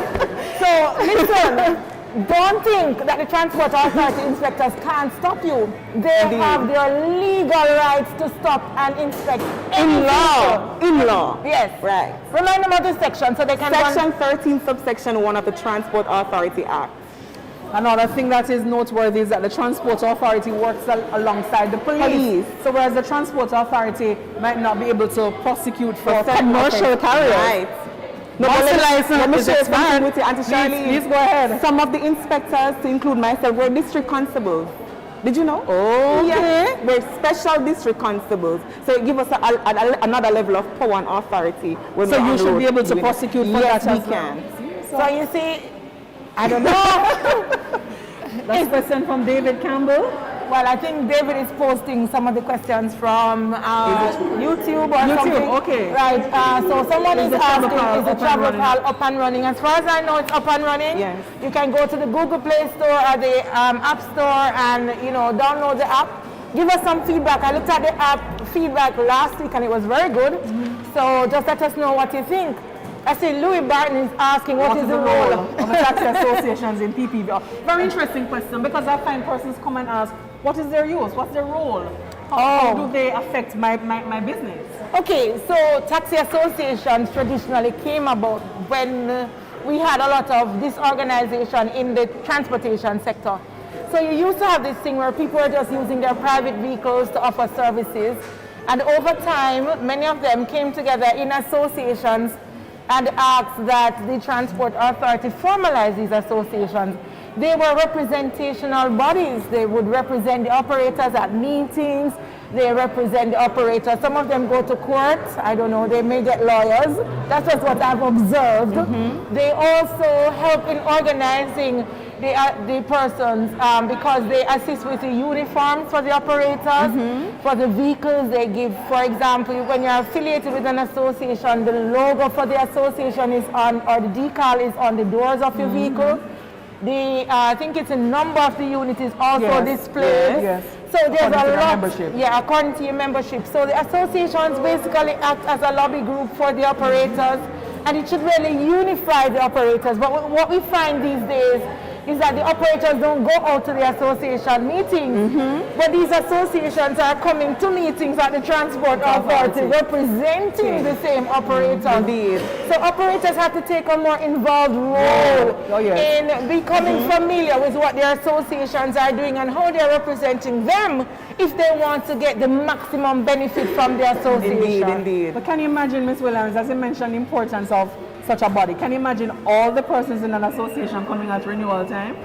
So listen, don't think that the transport authority inspectors can't stop you. They have their legal rights to stop and inspect In law. In law. Yes. Right. Remind them of the section so they can Section 13, subsection 1 of the Transport Authority Act. Another thing that is noteworthy is that the Transport Authority works alongside the police. So whereas the Transport Authority might not be able to prosecute for commercial carriers. Right. No, Bus but license let me is share something expired. with you, Auntie Charlene. Please go ahead. Some of the inspectors, to include myself, were district constables. Did you know? Oh, yeah. We're special district constables. So it gives us another level of power and authority. When So we're you on the should road be able to doing it. prosecute for yes, that we as well. can. So you see, I don't know. That's a question from David Campbell. Well, I think David is posting some of the questions from YouTube or something. Okay. Right. So someone is the travel asking, call is the up and travel running? call up and running? As far as I know, it's up and running. Yes. You can go to the Google Play Store or the App Store and, download the app. Give us some feedback. I looked at the app feedback last week and it was very good. So just let us know what you think. I see Louis Barton is asking what is the role of the taxi associations in PPV? Very interesting question because I find persons come and ask, what is their use? What's their role? How do they affect my business? Okay, so taxi associations traditionally came about when we had a lot of disorganization in the transportation sector. So you used to have this thing where people were just using their private vehicles to offer services. And over time, many of them came together in associations and asked that the Transport Authority formalize these associations. They were representational bodies. They would represent the operators at meetings. They represent the operators. Some of them go to court. I don't know, they may get lawyers. That's just what I've observed. They also help in organizing the persons because they assist with the uniforms for the operators, for the vehicles they give. For example, when you're affiliated with an association, the logo for the association is on, or the decal is on the doors of your vehicle. I think it's a number of the unit is also displayed. Yes. So there's According to a their lot, membership. according to your membership. So the associations basically act as a lobby group for the operators, and it should really unify the operators. But what we find these days is that the operators don't go out to the association meetings, but these associations are coming to meetings at the Transport Authority representing the same operators. Indeed. So operators have to take a more involved role in becoming familiar with what their associations are doing and how they're representing them if they want to get the maximum benefit from the association. Indeed. But can you imagine, Ms. Williams, as you mentioned the importance of such a body, can you imagine all the persons in an association coming at renewal time?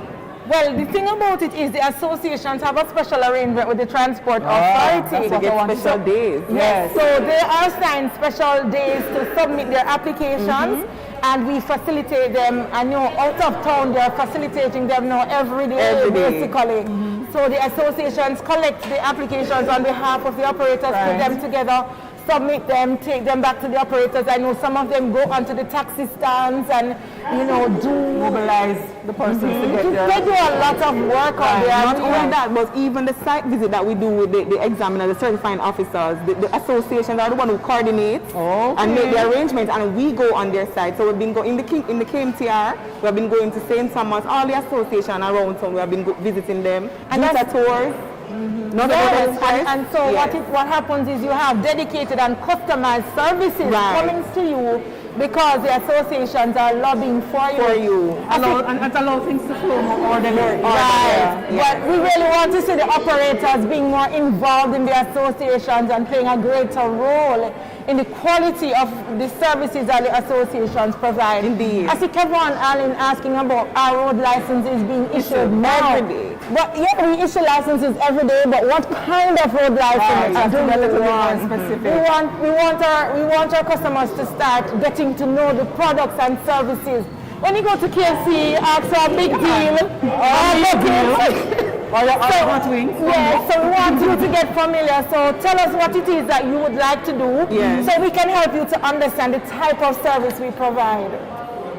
Well, the thing about it is the associations have a special arrangement with the Transport Authority. They get special days. Yes. So they are assigned special days to submit their applications, and we facilitate them. I know out of town they're facilitating them now every day. Basically. So the associations collect the applications on behalf of the operators, put them together, submit them, take them back to the operators. I know some of them go onto the taxi stands and, mobilize the persons to get there. They do a lot of work on there. Not only that, but even the site visit that we do with the examiner, the certifying officers, the associations are the one who coordinates and make the arrangements, and we go on their site. So we've been going in the KMTR, we have been going to St. Thomas, all the association around town, we have been visiting them, and that's tours. And so what happens is you have dedicated and customized services coming to you because the associations are lobbying for you. And allow things to flow more orderly. But we really want to see the operators being more involved in the associations and playing a greater role in the quality of the services that the associations provide. Indeed. I see Kevin Allen asking about our road licenses being issued now. Every day. But we issue licenses every day, but what kind of road license do we want? We want our customers to start getting to know the products and services. When you go to KFC, ask for a big deal. Or your hot wings? Yes, so we want you to get familiar. So tell us what it is that you would like to do, so we can help you to understand the type of service we provide.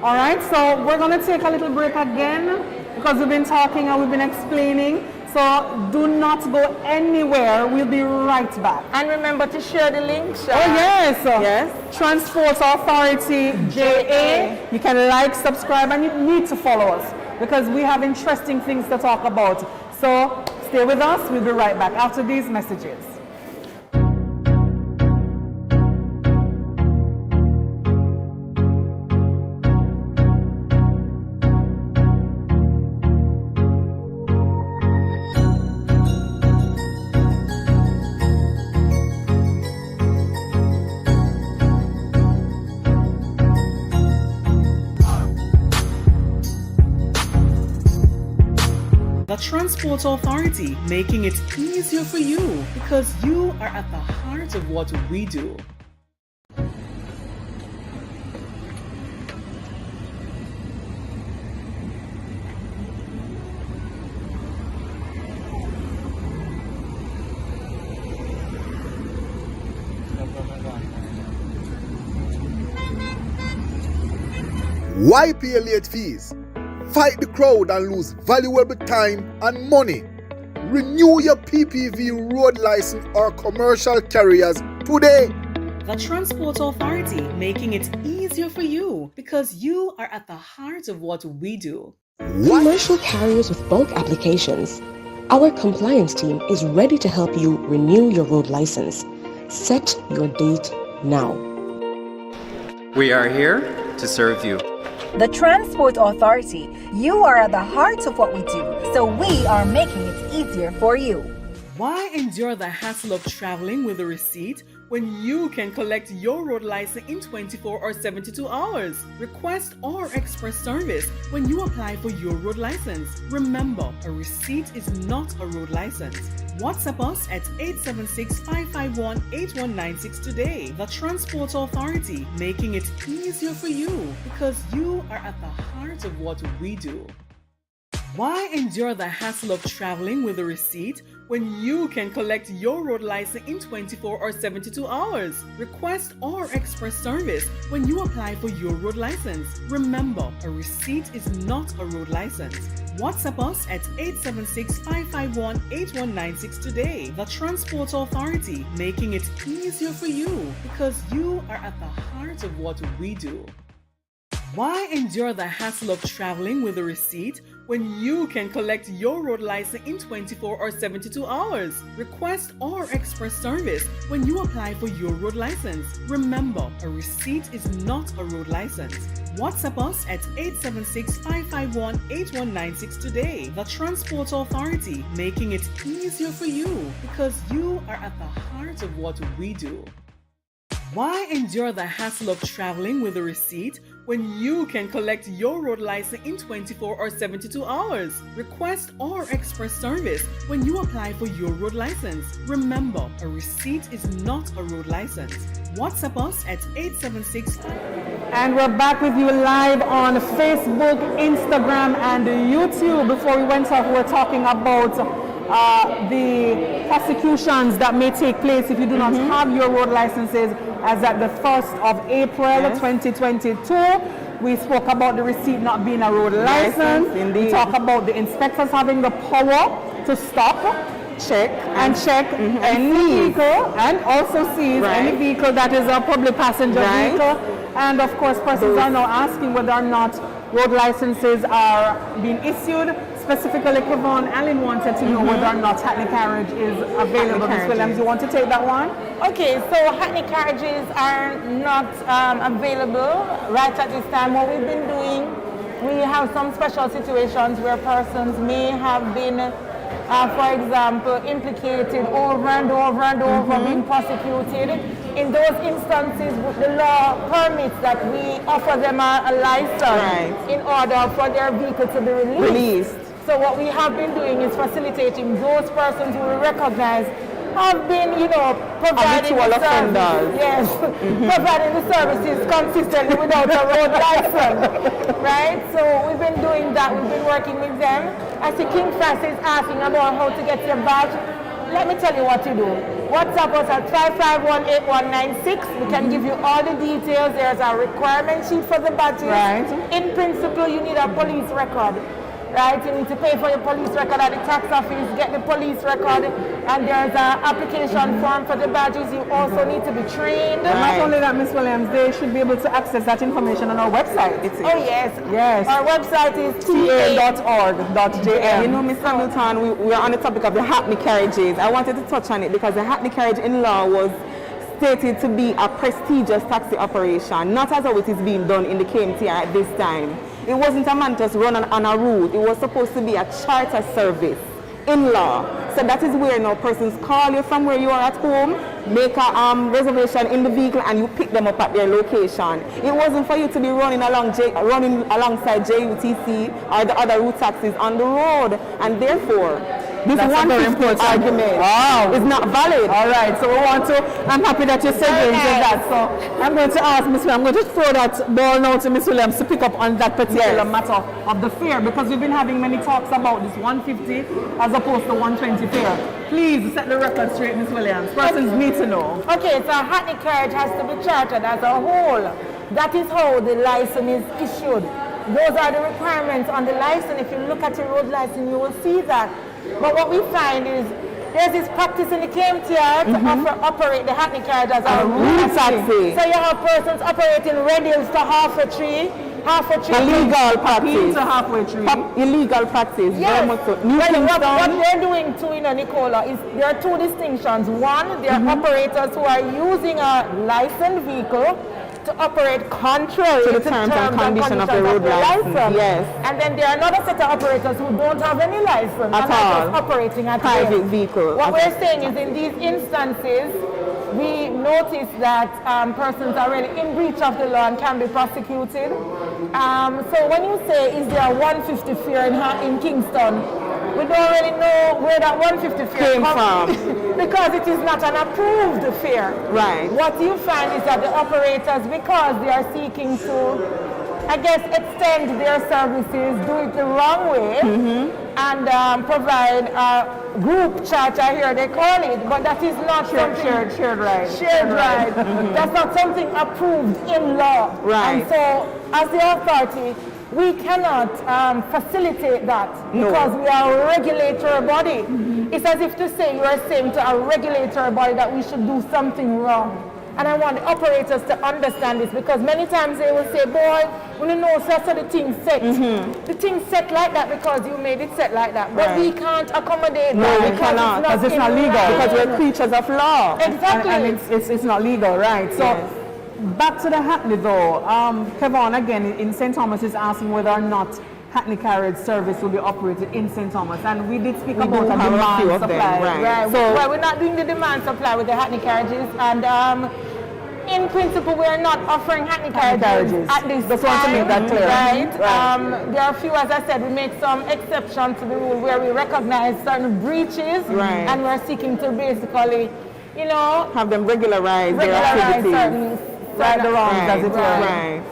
All right, so we're going to take a little break again because we've been talking and we've been explaining. So do not go anywhere. We'll be right back. And remember to share the link. Oh, yes. Transport Authority JA. You can like, subscribe, and you need to follow us because we have interesting things to talk about. So stay with us. We'll be right back after these messages. The Transport Authority, making it easier for you because you are at the heart of what we do. Why pay late fees? Fight the crowd and lose valuable time and money. Renew your PPV road license or commercial carriers today. The Transport Authority, making it easier for you because you are at the heart of what we do. Commercial carriers with bulk applications. Our compliance team is ready to help you renew your road license. Set your date now. We are here to serve you. The Transport Authority, you are at the heart of what we do, so we are making it easier for you. Why endure the hassle of traveling with a receipt when you can collect your road license in 24 or 72 hours? Request or express service when you apply for your road license. Remember, a receipt is not a road license. WhatsApp us at 876-551-8196 today. The Transport Authority, making it easier for you because you are at the heart of what we do. Why endure the hassle of traveling with a receipt when you can collect your road license in 24 or 72 hours? Request or express service when you apply for your road license. Remember, a receipt is not a road license. WhatsApp us at 876-551-8196 today. The Transport Authority, making it easier for you because you are at the heart of what we do. Why endure the hassle of traveling with a receipt when you can collect your road license in 24 or 72 hours? Request or express service when you apply for your road license. Remember, a receipt is not a road license. WhatsApp us at 876-551-8196 today. The Transport Authority, making it easier for you because you are at the heart of what we do. Why endure the hassle of traveling with a receipt when you can collect your road license in 24 or 72 hours? Request or express service when you apply for your road license. Remember, a receipt is not a road license. WhatsApp us at 876. And we're back with you live on Facebook, Instagram, and YouTube. Before we went off, we were talking about the prosecutions that may take place if you do not have your road licenses as at the 1st of April 2022. We spoke about the receipt not being a road license. We talk about the inspectors having the power to stop, check any vehicle and also seize any vehicle that is a public passenger vehicle. And of course, persons are now asking whether or not road licenses are being issued. Specifically, Kevon Allen wanted to know whether or not Hackney Carriage is available. Ms. Williams, you want to take that one? Okay, so Hackney Carriages are not available right at this time. What we've been doing, we have some special situations where persons may have been, for example, implicated over and over and over, being prosecuted. In those instances, the law permits that we offer them a license in order for their vehicle to be released. So what we have been doing is facilitating those persons who we recognize have been, providing Habitual the services. offenders. Yes, providing the services consistently without a road license, right? So we've been doing that. We've been working with them. I see King Francis asking about how to get your badge. Let me tell you what to do. WhatsApp us at 5518196. We can give you all the details. There's a requirement sheet for the badges. Right. In principle, you need a police record. Right, you need to pay for your police record at the tax office, get the police record, and there's an application form for the badges. You also need to be trained. Not only that, Ms. Williams, they should be able to access that information on our website. Oh yes. Yes. Our website is ta.org.jm. You know, Ms. Hamilton, we are on the topic of the Hackney Carriages. I wanted to touch on it because the Hackney Carriage in law was stated to be a prestigious taxi operation, not as how it is being done in the KMTR at this time. It wasn't a man just run on a route. It was supposed to be a charter service in law. So that is where now persons call you from where you are at home, make a reservation in the vehicle, and you pick them up at their location. It wasn't for you to be running alongside JUTC or the other route taxis on the road, and therefore this That's a very 150 important argument Wow. is not valid. All right, so I'm happy that you said that. So I'm going to ask Ms. Williams, I'm going to throw that ball now to Ms. Williams to pick up on that particular matter of the fare, because we've been having many talks about this 150 as opposed to 120 fare. Please set the record straight, Ms. Williams. Persons need to know. Okay, so a Hackney Carriage has to be chartered as a whole. That is how the license is issued. Those are the requirements on the license. If you look at your road license, you will see that. But what we find is there's this practice in the KMTR to operate the Hackney Carriage as a route taxi. So you have persons operating radials to halfway tree. Illegal practice. To halfway tree. Illegal practice. Yes. Very much so. What they're doing too, Nicola, is there are two distinctions. One, there are operators who are using a licensed vehicle to operate contrary to the terms and conditions of the road license. Yes. And then there are another set of operators who don't have any license at and all. are just operating at private vehicle. What we're saying is in these instances, we notice that persons are really in breach of the law and can be prosecuted. So when you say, is there a 150 fare in Kingston, we don't really know where that 150 fare came from. Because it is not an approved fare. Right. What you find is that the operators, because they are seeking to, I guess, extend their services, do it the wrong way, and provide a group charter here, they call it, but that is not Shared ride. Shared ride. That's not something approved in law. Right. And so, as the authority, we cannot facilitate that because we are a regulatory body. It's as if to say you are saying to a regulatory body that we should do something wrong. And I want the operators to understand this, because many times they will say, boy, we don't know, so the thing's set. The thing's set like that because you made it set like that. But we can't accommodate that. No, we cannot, because it's not legal. Because we're creatures of law. Exactly. And it's not legal, right? So back to the Hackney though. Kevon, again, in St. Thomas is asking whether or not Hackney Carriage service will be operated in St. Thomas, and we did speak about a demand supply. Right. So we're not doing the demand supply with the Hackney Carriages, and in principle, we are not offering Hackney Carriages at this Just time. want to make that clear. Right. There are a few, as I said, we make some exceptions to the rule where we recognize certain breaches, and we're seeking to basically, have them regularize their activities. Right the wrongs, as it were. Right.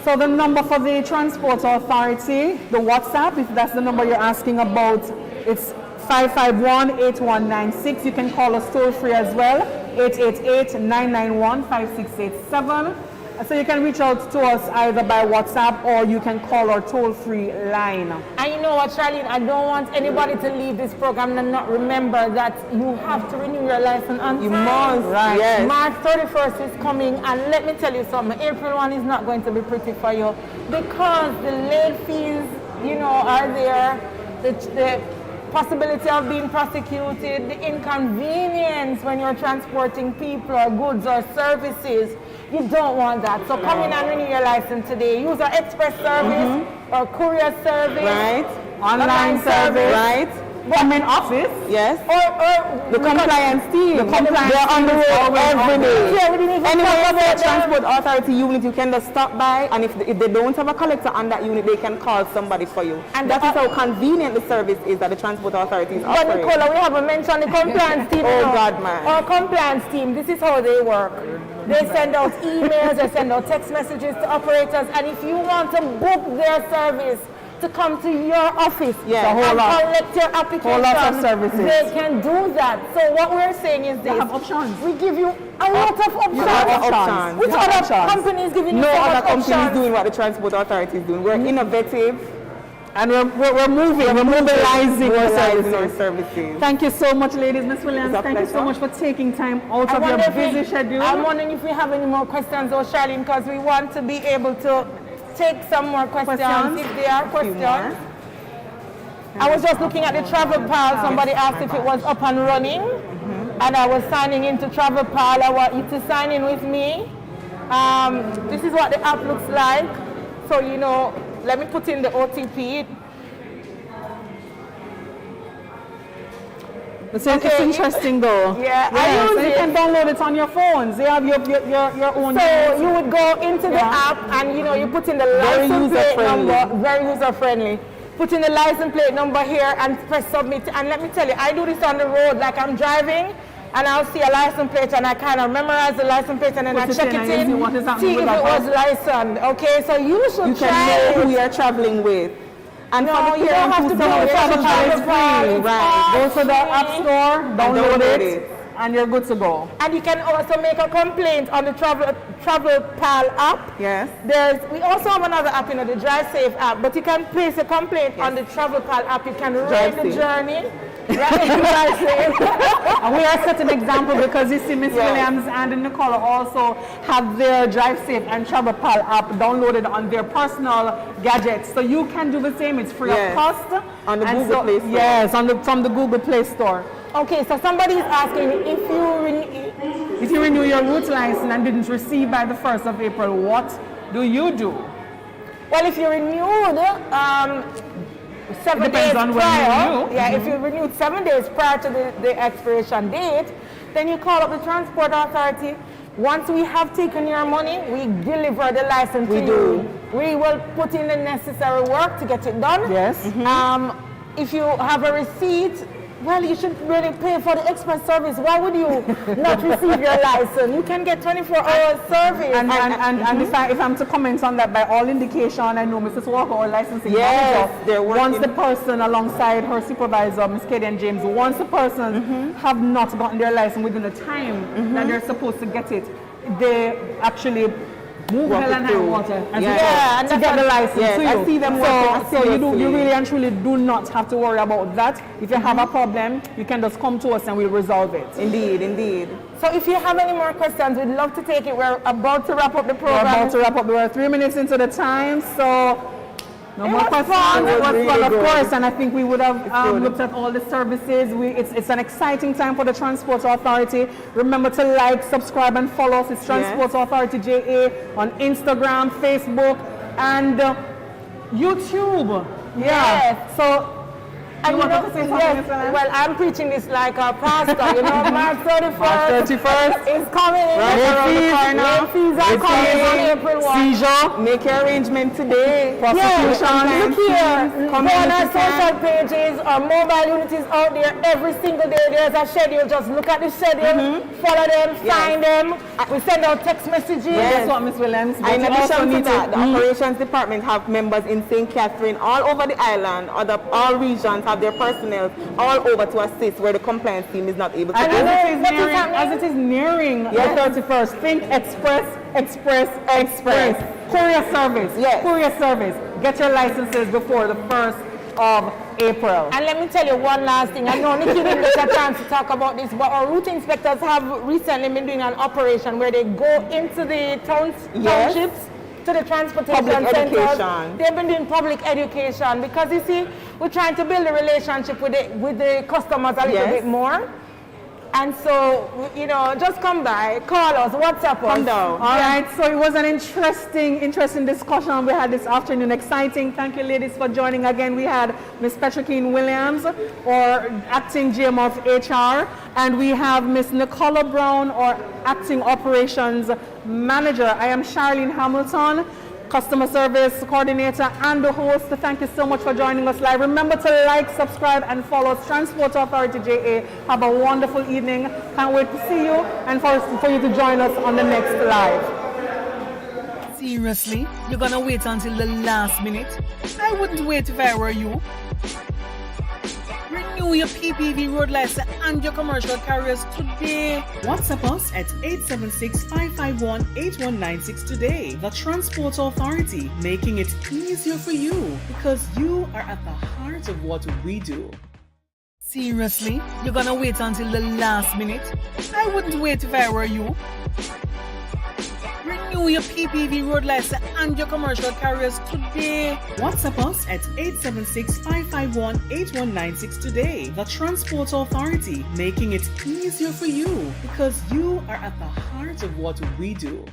So the number for the Transport Authority, the WhatsApp, if that's the number you're asking about, it's 551-8196. You can call us toll free as well, 888-991-5687. So you can reach out to us either by WhatsApp or you can call our toll-free line. And you know what, Charlene, I don't want anybody to leave this program and not remember that you have to renew your license on time. You must, right? Yes. March 31st is coming, and let me tell you something, April 1 is not going to be pretty for you because the late fees, are there, the possibility of being prosecuted, the inconvenience when you're transporting people or goods or services. You don't want that. So come in and renew your license today. Use our express service or courier service. Right. Online service. Right. admin office. Yes. Or The compliance team. The compliance They're on the team is road always every on day. there. Yeah, we didn't even Anyway, talk about if the Transport Authority unit, you can just stop by, and if they don't have a collector on that unit, they can call somebody for you. And that is how convenient the service is that the Transport Authority is But offering. Nicola, we haven't mentioned the compliance team. Oh, God, man. Our compliance team, this is how they work. They send out emails, they send out text messages to operators, and if you want to book their service to come to your office and collect your application, services. they can do that. So what we're saying is this. They have options. We give you a lot of options. You have options. Which You have other options. companies giving you No so other much company is options? doing what the Transport Authority is doing. We're innovative. And we're mobilizing our services. Thank you so much, ladies. Ms. Williams, thank you so much for taking time out of your busy schedule. I'm wondering if we have any more questions, or Charlene, because we want to be able to take some more questions if there are questions. I was just looking at the Travel Pal. Somebody asked if it was up and running, and I was signing into Travel Pal. I want you to sign in with me. This is what the app looks like. So, you know, let me put in the OTP. It's interesting though. Yeah, yes, I use you it. can download it on your phones. They have your own. So you would go into the app and you know you put in the license plate number, very user friendly. Put in the license plate number here and press submit. And let me tell you, I do this on the road, like I'm driving and I'll see a license plate and I kind of memorize the license plate and then I check it in, see if it was licensed. Okay, so you should try know who you're traveling with. And no, you don't have to go to Go to the app store, download it, and you're good to go. And you can also make a complaint on the Travel Pal app. Yes. We also have another app, you know, the Drive Safe app, but you can place a complaint on the Travel Pal app. You can rate the journey. Drive Safe. And we are setting an example because you see Miss Williams and Nicola also have their Drive Safe and Travel Pal app downloaded on their personal gadgets. So you can do the same. It's free of cost. On the Google Play Store. Yes, from the Google Play Store. Okay, so somebody is asking if you renew your route license and didn't receive by the 1st of April, what do you do? Well, if you renewed 7 days prior, if you renewed 7 days prior to the expiration date, then you call up the Transport Authority. Once we have taken your money, we deliver the license to you. We will put in the necessary work to get it done. Yes. If you have a receipt, well, you should really pay for the express service. Why would you not receive your license? You can get 24-hour service. And if I'm to comment on that, by all indication, I know Mrs. Walker, our licensing manager, once the person alongside her supervisor, Ms. Katie and James, once the person have not gotten their license within the time that they're supposed to get it, they actually move hell and high water to get the license to you. I see them so you really and truly do not have to worry about that. If you have a problem, you can just come to us and we'll resolve it. Indeed, indeed. So if you have any more questions, we'd love to take it. We're about to wrap up the program. We're about to wrap up. We're 3 minutes into the time, so no more questions. It was fun, of course, and I think we would have looked at all the services. It's an exciting time for the Transport Authority. Remember to like, subscribe, and follow us. It's Transport Authority JA on Instagram, Facebook, and YouTube. Yes. So. And you know, well, I'm preaching this like a pastor, you know, March 31st is coming in. Late fees are coming on April 1. Seizure. Make your arrangement today. Look here, go on our social pages, our mobile unit is out there every single day. There's a schedule. Just look at the schedule, follow them, find them. We send out text messages. That's what Ms. Williams. And in addition to that, the operations department have members in St. Catherine, all over the island, all regions have their personnel all over to assist where the compliance team is not able to. And as it is nearing the 31st, think express. Courier service. Yes. Courier service. Get your licenses before the 1st of April. And let me tell you one last thing. I know Nikki didn't get a chance to talk about this, but our route inspectors have recently been doing an operation where they go into the townships, to the transportation centers. They've been doing public education because you see, we're trying to build a relationship with the customers a little bit more. And so, you know, just come by, call us, WhatsApp us. Come down. All right, so it was an interesting discussion we had this afternoon. Exciting. Thank you, ladies, for joining again. We had Ms. Patrickine Williams, or acting GM of HR, and we have Ms. Nicola Brown, or acting operations manager. I am Charlene Hamilton, customer service coordinator and the host. Thank you so much for joining us live. Remember to like, subscribe, and follow us. Transport Authority JA. Have a wonderful evening. Can't wait to see you and for you to join us on the next live. Seriously? You're gonna wait until the last minute? I wouldn't wait if I were you. Renew your PPV road license and your commercial carriers today. WhatsApp us at 876-551-8196 today. The Transport Authority, making it easier for you because you are at the heart of what we do. Seriously? You're gonna wait until the last minute? I wouldn't wait if I were you. Renew your PPV road license and your commercial carriers today. WhatsApp us at 876-551-8196 today. The Transport Authority, making it easier for you because you are at the heart of what we do.